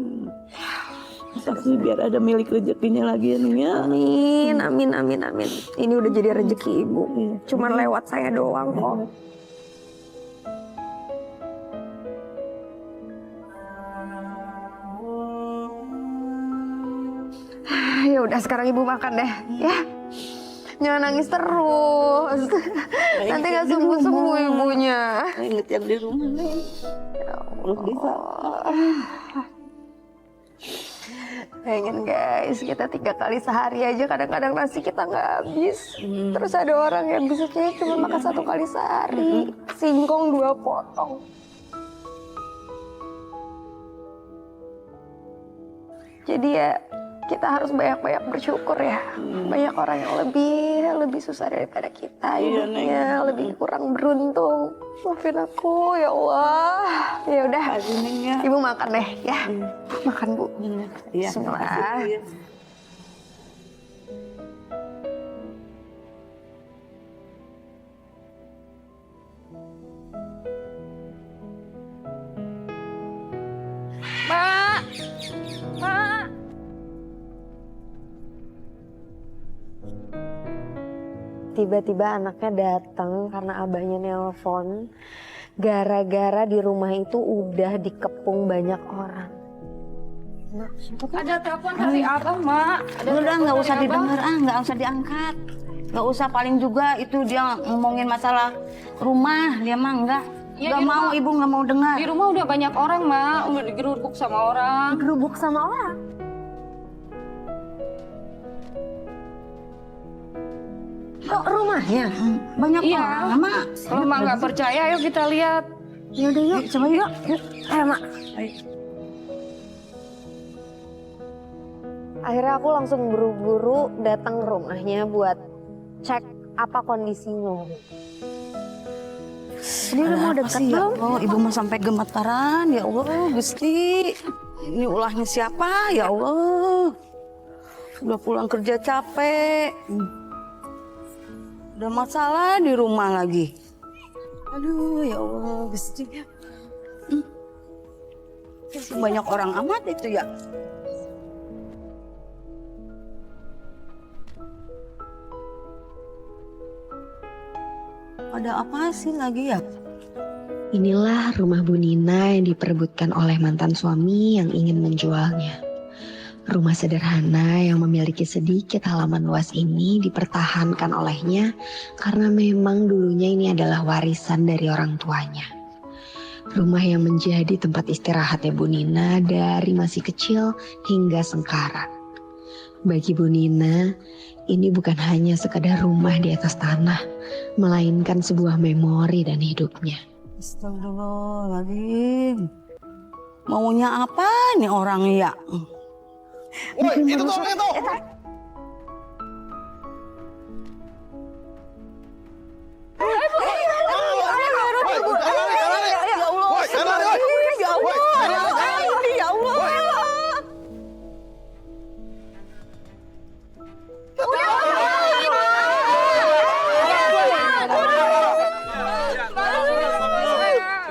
Speaker 1: Makasih biar ada milik rezekinya lagi ya Neng ya.
Speaker 2: Amin. Ini udah jadi rezeki ibu. Cuman lewat saya doang kok. Ya udah sekarang ibu makan deh, ya. Jangan nangis terus. Nanti nggak sembuh ibunya.
Speaker 1: Ingat yang di rumah Neng. Belum bisa.
Speaker 2: Pengen guys, kita 3 kali sehari aja kadang-kadang nasi kita nggak habis. Terus ada orang yang bisa cuma makan 1 kali sehari. Singkong 2 potong. Jadi ya kita harus banyak-banyak bersyukur ya. Banyak orang yang lebih susah daripada kita hidupnya, lebih kurang beruntung. Maafin aku ya Allah. Ya udah, ibu makan deh ya. Makan bu.
Speaker 1: Iya.
Speaker 2: Bismillah. Mak. Tiba-tiba anaknya datang karena abahnya nelpon. Gara-gara di rumah itu udah dikepung banyak orang.
Speaker 7: Ada telepon dari abang, Mak.
Speaker 3: Udah nggak usah didengar, nggak usah diangkat. Nggak usah, paling juga itu dia ngomongin masalah rumah, dia mah nggak mau, ibu nggak mau dengar.
Speaker 7: Di rumah udah banyak orang, Mak. Udah digeruduk sama orang.
Speaker 2: Gerubuk sama orang. Kok rumahnya?
Speaker 3: Banyak
Speaker 7: Iya.
Speaker 3: orang, Mak.
Speaker 7: Kalau Mak nggak percaya, ayo kita lihat.
Speaker 2: Yaudah yuk, coba yuk. Ayo mak. Akhirnya aku langsung buru-buru datang ke rumahnya buat cek apa kondisinya. Ini udah mau dekat
Speaker 3: ya
Speaker 2: belum?
Speaker 3: Allah, ibu mah sampai gemetaran, ya Allah, Gusti. Ini ulahnya siapa, ya Allah. Udah pulang kerja capek. Udah masalah di rumah lagi. Aduh, ya Allah, Gusti. Banyak orang amat itu ya. Ada apa sih lagi ya?
Speaker 4: Inilah rumah Bu Nina yang diperebutkan oleh mantan suami yang ingin menjualnya. Rumah sederhana yang memiliki sedikit halaman luas ini dipertahankan olehnya karena memang dulunya ini adalah warisan dari orang tuanya. Rumah yang menjadi tempat istirahatnya Bu Nina dari masih kecil hingga sekarang. Bagi Bu Nina, ini bukan hanya sekadar rumah di atas tanah, melainkan sebuah memori dan hidupnya.
Speaker 3: Astagfirullahaladzim. Maunya apa nih orang ya?
Speaker 5: Woi, itu tuh, itu.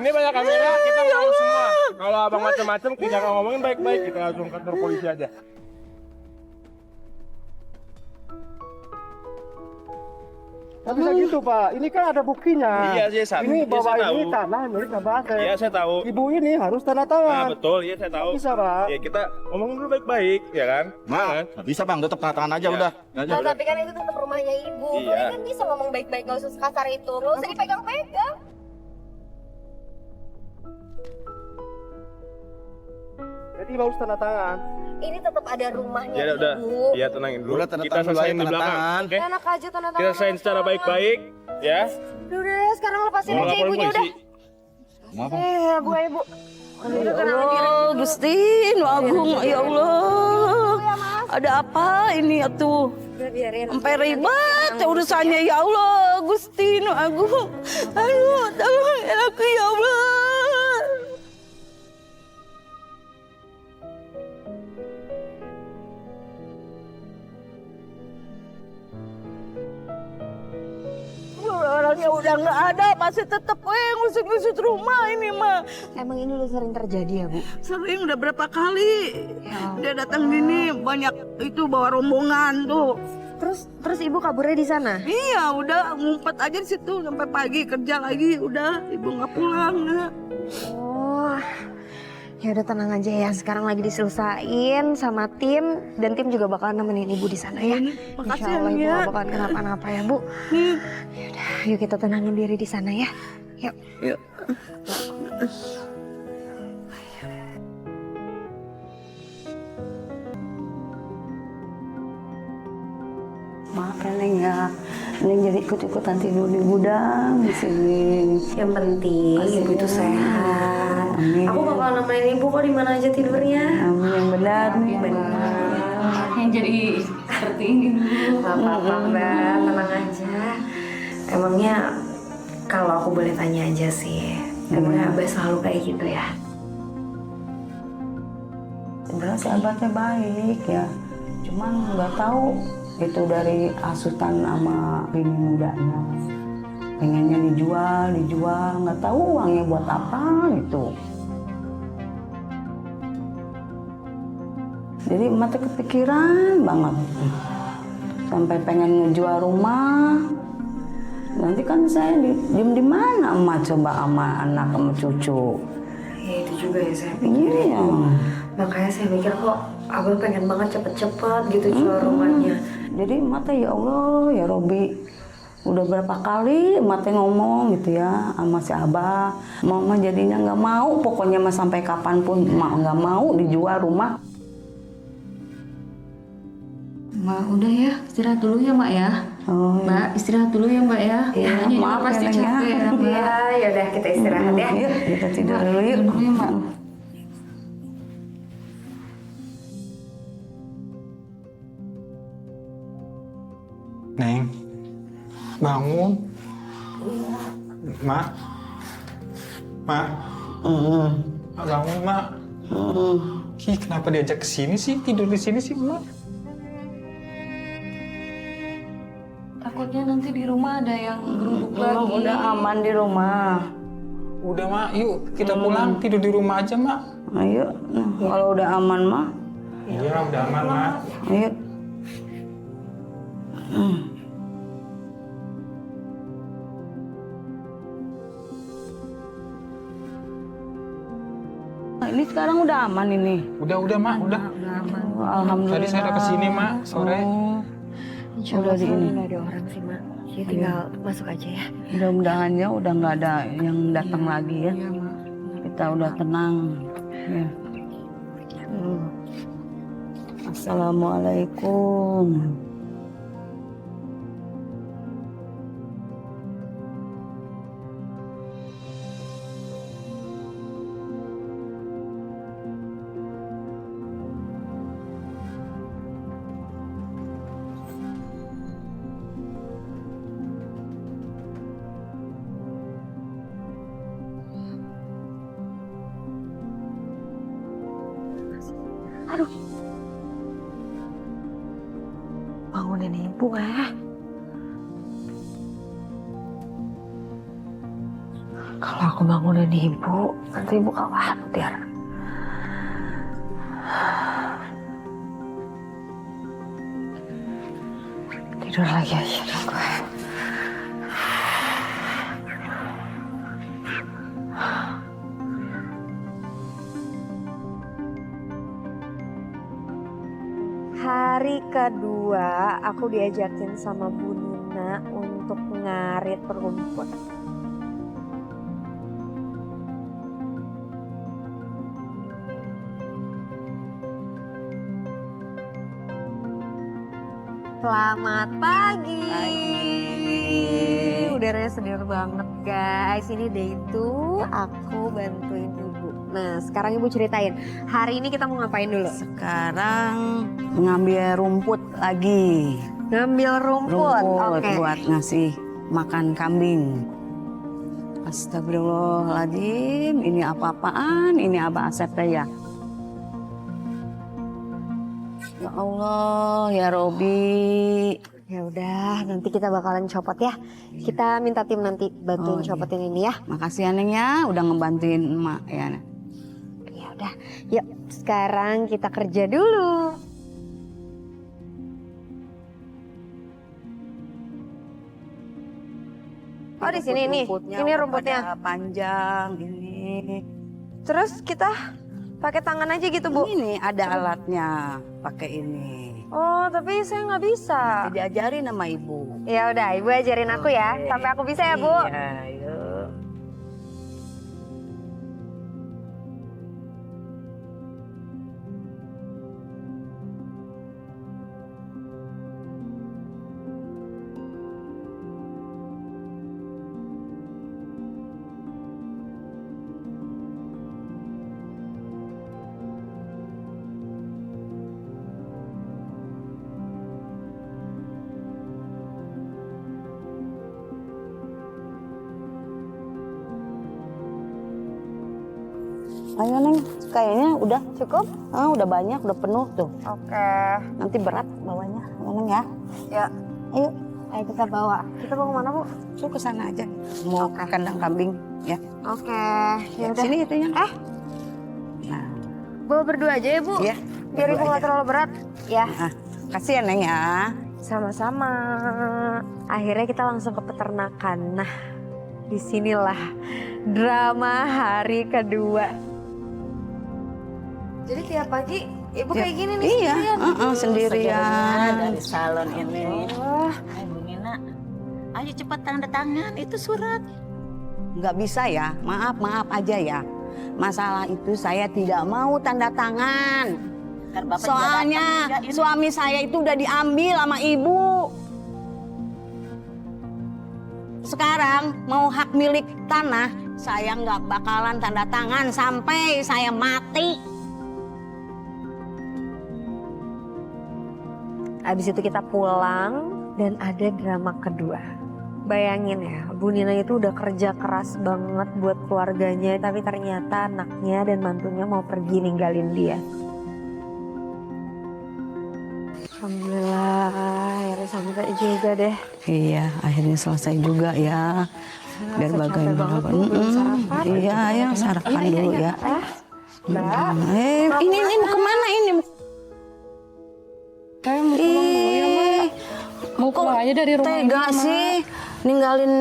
Speaker 8: Ini banyak kamera, kita ngomong semua. Kalau abang macam-macam, kita nggak ngomongin baik-baik, kita langsung ke kantor polisi aja.
Speaker 5: Nggak bisa gitu, Pak. Ini kan ada buktinya.
Speaker 8: Iya, saya
Speaker 5: Ini
Speaker 8: tahu.
Speaker 5: bawa
Speaker 8: Iya, saya
Speaker 5: ini
Speaker 8: tahu.
Speaker 5: tanah milik Bapak Asep.
Speaker 8: Iya, saya tahu.
Speaker 5: Ibu ini harus tanda
Speaker 8: Nah,
Speaker 5: tangan.
Speaker 8: betul, iya saya tahu.
Speaker 5: Bisa, Pak.
Speaker 8: Ya, kita ngomongin dulu baik-baik, ya kan?
Speaker 9: Mak, bisa bang, tetap tanda tangan aja
Speaker 8: Iya.
Speaker 9: udah.
Speaker 6: Nah, tapi kan itu tetap rumahnya ibu.
Speaker 8: Iya.
Speaker 6: Kalian kan bisa ngomong baik-baik, gak usah sekasar itu. Gak usah dipegang-pegang.
Speaker 5: Jadi harus tanda tangan.
Speaker 6: Ini tetap ada rumahnya
Speaker 8: Ya udah,
Speaker 6: ibu.
Speaker 8: iya tenangin dulu.
Speaker 9: Udah, tanda
Speaker 8: Kita
Speaker 9: tangan dulu
Speaker 8: selesaiin
Speaker 9: aja,
Speaker 8: di
Speaker 9: tanda
Speaker 8: belakang,
Speaker 9: tangan.
Speaker 8: oke?
Speaker 6: Enak aja tanda tangan.
Speaker 8: Kita selesaiin secara baik-baik, ya.
Speaker 6: Udah, sekarang lepasin
Speaker 8: Mau
Speaker 6: aja
Speaker 8: laporin
Speaker 6: ibunya udah.
Speaker 8: polisi.
Speaker 9: Maaf.
Speaker 6: Bu, ibu.
Speaker 3: Ya Allah, Gusti, Nu Agung, ya Allah. Ada apa ini ya tuh?
Speaker 6: Udah biarin.
Speaker 3: Sampai ribet urusannya, ya Allah, Gusti, Nu Agung. Aduh, tolong aku ya Allah.
Speaker 1: udah nggak ada, masih tetep ngusut-ngusut rumah ini mah.
Speaker 2: Emang ini udah sering terjadi ya, Bu?
Speaker 1: Sering, udah berapa kali dia datang gini, banyak itu bawa rombongan tuh.
Speaker 2: Terus Ibu kaburnya di sana?
Speaker 1: Iya, udah ngumpet aja di situ sampai pagi, kerja lagi, udah ibu nggak pulang. Nggak.
Speaker 2: Oh, ya udah tenang aja ya. Sekarang lagi diselesain sama tim dan tim juga bakalan nemenin Ibu di sana ya.
Speaker 1: Makasih
Speaker 2: Insya Allah Ibu
Speaker 1: ya.
Speaker 2: gak bakalan kenapa-napa ya, Bu. Yaudah, yuk kita tenangin diri di sana ya. Yuk.
Speaker 1: Yuk.
Speaker 3: Maaf ya Neng ya, Neng jadi ikut-ikutan tidur di gudang di sini.
Speaker 2: Yang penting Ibu itu sehat.
Speaker 3: Amin.
Speaker 2: Aku bakal nemenin Ibu kok di mana aja tidurnya.
Speaker 3: Amin yang benar nih.
Speaker 7: Yang jadi seperti ini dulu.
Speaker 2: Gak apa-apa Mbak, tenang aja. Emangnya kalau aku boleh tanya aja sih, emangnya Abah selalu kayak gitu ya?
Speaker 3: Sebenarnya si Abah teh baik ya, cuman nggak tahu itu dari asutan sama bini mudanya. Pengennya dijual, nggak tahu uangnya buat apa gitu. Jadi emak teh kepikiran banget, sampai pengen ngejual rumah. Nanti kan saya diem di mana emak coba sama anak sama cucu.
Speaker 2: Ya itu juga ya saya pikirin.
Speaker 3: Iya.
Speaker 2: Makanya saya mikir kok Abah pengen banget cepet-cepet gitu jual rumahnya.
Speaker 3: Jadi emak teh ya Allah ya Robi, udah berapa kali emak teh ngomong gitu ya sama si Abah. Mama jadinya nggak mau, pokoknya mah sampai kapanpun emak nggak mau dijual rumah.
Speaker 7: Mbak, udah ya, istirahat dulu ya Mbak ya.
Speaker 3: Oh, iya.
Speaker 7: Mbak, istirahat dulu ya Mbak ya.
Speaker 3: Iya,
Speaker 7: Makanya juga
Speaker 3: maaf
Speaker 7: pasti
Speaker 3: ya, Neng, ya.
Speaker 7: capek ya Mbak.
Speaker 2: Iya, yaudah kita istirahat ya.
Speaker 3: Yuk kita tidur dulu yuk.
Speaker 7: Tidur dulu ya Mbak.
Speaker 10: Neng, bangun. Mak, Mak, bangun Mak. Ih, kenapa diajak ke sini sih? Tidur di sini sih Mak?
Speaker 7: Takutnya nanti di rumah ada yang geruduk lagi.
Speaker 3: Emang udah aman di rumah.
Speaker 10: Udah Mak, yuk kita pulang tidur di rumah aja Mak.
Speaker 3: Ayo, nah, kalau udah aman mah,
Speaker 10: Iya, udah aman Mak.
Speaker 3: ayo. Nah, ini sekarang udah aman ini.
Speaker 10: Udah Mak, udah.
Speaker 3: Oh, alhamdulillah.
Speaker 10: Tadi saya udah kesini Mak, sore.
Speaker 2: Insya
Speaker 3: Udah
Speaker 2: Allah
Speaker 3: di
Speaker 2: sih
Speaker 3: ini.
Speaker 2: nggak ada orang sih Mak. Jadi tinggal masuk aja ya.
Speaker 3: Mudah-mudahan ya udah nggak ada yang datang lagi ya. Kita udah tenang. Ya. Assalamualaikum.
Speaker 2: Bangunin Ibu ya. Kalau aku bangunin Ibu, nanti Ibu khawatir. Tidur lagi aja dong gue. Hari kedua aku diajakin sama Bu Nina untuk ngarit rumput. Selamat pagi. Udaranya segar banget guys. Ini day itu aku bantuin Ibu. Nah sekarang Ibu ceritain, hari ini kita mau ngapain dulu?
Speaker 3: Sekarang mengambil rumput lagi.
Speaker 2: Ngambil rumput. Oke.
Speaker 3: Buat ngasih makan kambing. Astagfirullahaladzim, ini apa-apaan? Ini Abah Asep teh ya. Ya Allah, ya Robi.
Speaker 2: Ya udah, nanti kita bakalan copot ya. Kita minta tim nanti bantuin copotin ini ya.
Speaker 3: Makasih ya Neng ya, udah ngebantuin emak ya.
Speaker 2: Ya udah, yuk sekarang kita kerja dulu. Oh di sini nih, ini rumputnya.
Speaker 3: Panjang ini.
Speaker 2: Terus kita pakai tangan aja gitu Bu?
Speaker 3: Ini ada alatnya, pakai ini.
Speaker 2: Oh tapi saya nggak bisa.
Speaker 3: Diajarin sama ibu.
Speaker 2: Ya udah, Ibu ajarin aku ya, sampai aku bisa ya Bu.
Speaker 3: Iya, yuk. Ayo Neng, kayaknya udah cukup. Udah banyak, udah penuh tuh.
Speaker 2: Oke.
Speaker 3: Nanti berat bawanya, ya Neng ya.
Speaker 2: Ya,
Speaker 3: Ayo,
Speaker 2: ayo kita bawa. Kita mau kemana Bu?
Speaker 3: tuh ke sana aja. Mau ke kandang kambing, ya.
Speaker 2: Oke. Ya udah.
Speaker 3: Sini itunya. Nah,
Speaker 2: Bawa berdua aja ya Bu.
Speaker 3: iya.
Speaker 2: Biar Ibu nggak terlalu berat. Ya.
Speaker 3: Nah, kasih ya Neng ya.
Speaker 2: Sama-sama. Akhirnya kita langsung ke peternakan. Nah, disinilah drama hari kedua. Jadi tiap pagi Ibu kayak gini nih
Speaker 3: Iya,
Speaker 2: sendirian?
Speaker 3: sendirian.
Speaker 11: Dari salon ini.
Speaker 2: Oh,
Speaker 11: Bu Nina, ayo cepat tanda tangan, itu surat.
Speaker 3: Nggak bisa ya, maaf aja ya. Masalah itu saya tidak mau tanda tangan.
Speaker 11: Ntar Bapak juga
Speaker 3: Soalnya
Speaker 11: datang juga ini.
Speaker 3: suami saya itu udah diambil sama ibu. Sekarang mau hak milik tanah, saya nggak bakalan tanda tangan sampai saya mati.
Speaker 2: abis itu kita pulang dan ada drama kedua. Bayangin ya, Bu Nina itu udah kerja keras banget buat keluarganya, tapi ternyata anaknya dan mantunya mau pergi ninggalin dia. Alhamdulillah, akhirnya sampai juga deh.
Speaker 3: Iya, akhirnya selesai juga ya. Biar bagaimana. Iya, ya sarapan dulu ya. Ini mau kemana ini?
Speaker 7: Kayak mau pulang dulu ya, Mak. Mau pulang aja dari rumah ini,
Speaker 3: Tega
Speaker 7: Mak.
Speaker 3: sih, ninggalin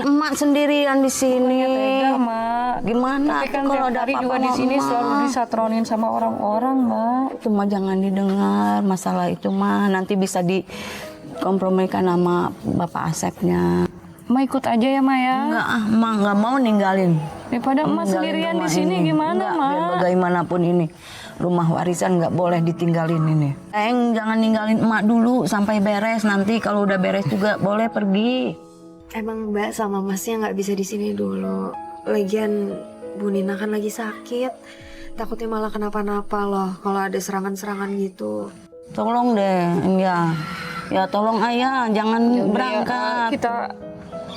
Speaker 3: emak sendirian di sini.
Speaker 7: Tega, Mak.
Speaker 3: Gimana
Speaker 7: Tapi kan
Speaker 3: kalau
Speaker 7: tiap
Speaker 3: ada
Speaker 7: hari
Speaker 3: apa-apa
Speaker 7: juga di
Speaker 3: sama
Speaker 7: sini
Speaker 3: emak?
Speaker 7: selalu disatronin sama orang-orang, Mak.
Speaker 3: Itu mah jangan didengar, masalah itu mah nanti bisa dikompromikan sama Bapak Asepnya.
Speaker 7: Mak ikut aja ya, Mak ya.
Speaker 3: Enggak, Mak nggak mau ninggalin.
Speaker 7: Daripada Mak
Speaker 3: Ninggalin
Speaker 7: sendirian di
Speaker 3: rumah
Speaker 7: sini
Speaker 3: ini.
Speaker 7: gimana,
Speaker 3: Enggak,
Speaker 7: Mak?
Speaker 3: biar bagaimanapun ini. Rumah warisan nggak boleh ditinggalin ini. Jangan ninggalin emak dulu sampai beres. Nanti kalau udah beres juga boleh pergi.
Speaker 6: Emang Mbak sama Masnya nggak bisa di sini dulu. Lagian Bu Nina kan lagi sakit. Takutnya malah kenapa-napa loh kalau ada serangan-serangan gitu.
Speaker 3: Tolong deh, ya tolong ayah, jangan
Speaker 7: Ya udah,
Speaker 3: berangkat.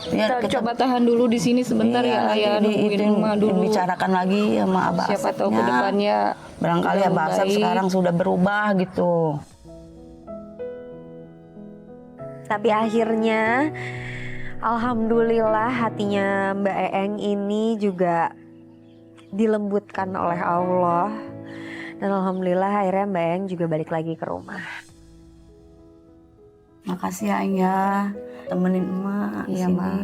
Speaker 7: Kita coba tahan dulu di sini sebentar ya, Ayah. Nungguin Mak dulu.
Speaker 3: Dibicarakan lagi sama Abah
Speaker 7: Siapa tahu ke
Speaker 3: Asepnya.
Speaker 7: depannya
Speaker 3: Barangkali
Speaker 7: udah
Speaker 3: Abah Asep
Speaker 7: baik.
Speaker 3: sekarang sudah berubah gitu.
Speaker 2: Tapi akhirnya, alhamdulillah hatinya Mbak Eeng ini juga dilembutkan oleh Allah. Dan alhamdulillah akhirnya Mbak Eeng juga balik lagi ke rumah.
Speaker 3: Makasih ya ayah, temenin emak.
Speaker 2: Iya,
Speaker 3: sini.
Speaker 2: Mak.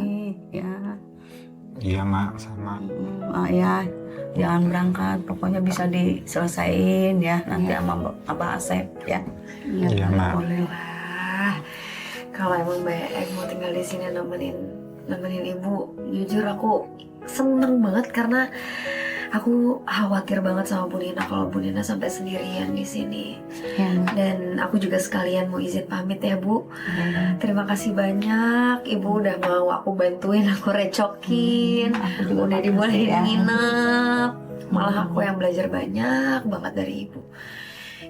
Speaker 3: Ya.
Speaker 10: Iya, Mak, sama.
Speaker 3: Ayah, jangan berangkat. Pokoknya bisa diselesain ya nanti sama Abah Asep ya.
Speaker 10: Iya, Mak.
Speaker 6: Alhamdulillah. Kalau emang Mbak Eeng mau tinggal di sini nemenin Ibu, jujur aku seneng banget karena aku khawatir banget sama Bu Nina kalau Bu Nina sampai sendirian di sini.
Speaker 3: Ya, Mak.
Speaker 6: Dan aku juga sekalian mau izin pamit ya Bu. Terima kasih banyak Ibu udah mau aku bantuin, aku recokin.
Speaker 3: Aku juga
Speaker 6: Udah
Speaker 3: makasih
Speaker 6: dibolehin
Speaker 3: ya.
Speaker 6: nginep. Malah aku yang belajar banyak banget dari Ibu.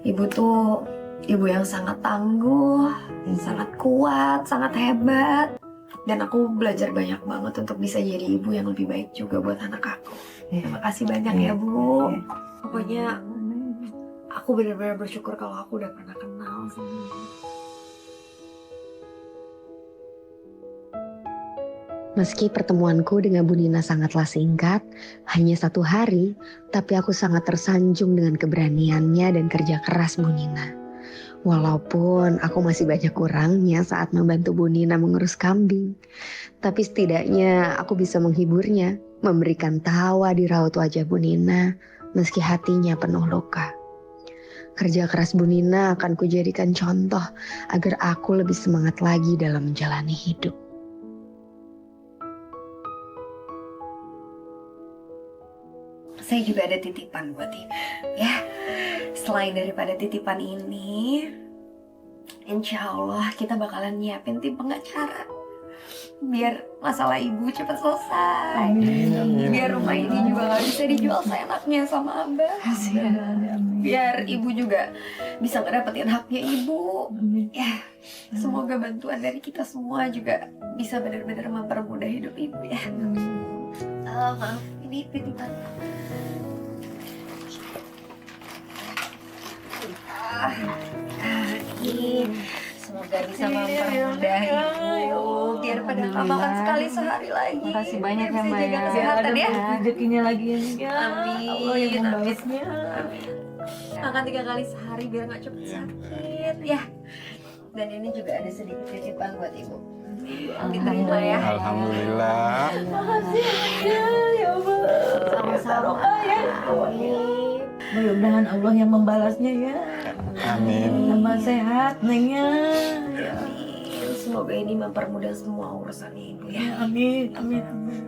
Speaker 6: Ibu tuh ibu yang sangat tangguh, sangat kuat, sangat hebat. Dan aku belajar banyak banget untuk bisa jadi ibu yang lebih baik juga buat anak aku. Terima kasih banyak ya Bu. Pokoknya aku benar-benar bersyukur kalau aku udah pernah kenal sama Ibu.
Speaker 4: Meski pertemuanku dengan Bu Nina sangatlah singkat, hanya 1 hari, tapi aku sangat tersanjung dengan keberaniannya dan kerja keras Bu Nina. Walaupun aku masih banyak kurangnya saat membantu Bu Nina mengurus kambing, tapi setidaknya aku bisa menghiburnya, memberikan tawa di raut wajah Bu Nina, meski hatinya penuh luka. Kerja keras Bu Nina akan kujadikan contoh agar aku lebih semangat lagi dalam menjalani hidup.
Speaker 6: Saya juga ada titipan buat Ibu. Ya, selain daripada titipan ini, insya Allah kita bakalan nyiapin tim pengacara. Biar masalah Ibu cepat selesai. Biar rumah ini juga gak bisa dijual seenaknya sama Abah. Biar Ibu juga bisa ngedapetin haknya Ibu. Ya, semoga bantuan dari kita semua juga bisa benar-benar mempermudah hidup Ibu ya. Maaf, ini titipan. Semoga bisa mempermudah Ibu biar pada nggak makan sekali sehari lagi.
Speaker 2: Makasih banyak ya,
Speaker 6: Bisa
Speaker 2: Mbak.
Speaker 6: jaga kesehatan ya.
Speaker 1: Rezekinya lagi ya.
Speaker 6: Amin. Amin. Makan 3 kali sehari biar nggak cepet sakit ya. Dan ini juga ada sedikit titipan buat Ibu. Diterima ya.
Speaker 10: Alhamdulillah.
Speaker 6: Sama-sama.
Speaker 1: Mudah-mudahan Allah yang membalasnya ya.
Speaker 10: Amin.
Speaker 1: Tambah sehat nengnya.
Speaker 6: Amin. Semoga ini mempermudah semua urusannya Ibu ya.
Speaker 1: Amin, amin, amin.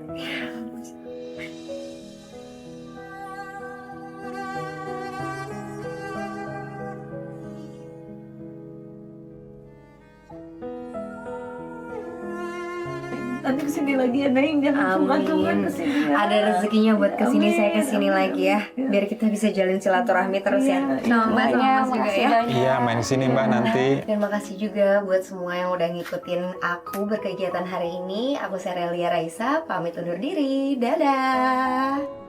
Speaker 1: Nanti kesini lagi ya Neng, jangan sungkan-sungkan kesini ya.
Speaker 6: Ada rezekinya buat kesini, saya kesini lagi ya. Biar kita bisa jalin silaturahmi terus ya. Sama Mbak sama Mas juga ya.
Speaker 10: Iya, main sini Mbak nanti.
Speaker 6: Dan makasih juga buat semua yang udah ngikutin aku berkegiatan hari ini. Aku Serelia Raisa, pamit undur diri. Dadah.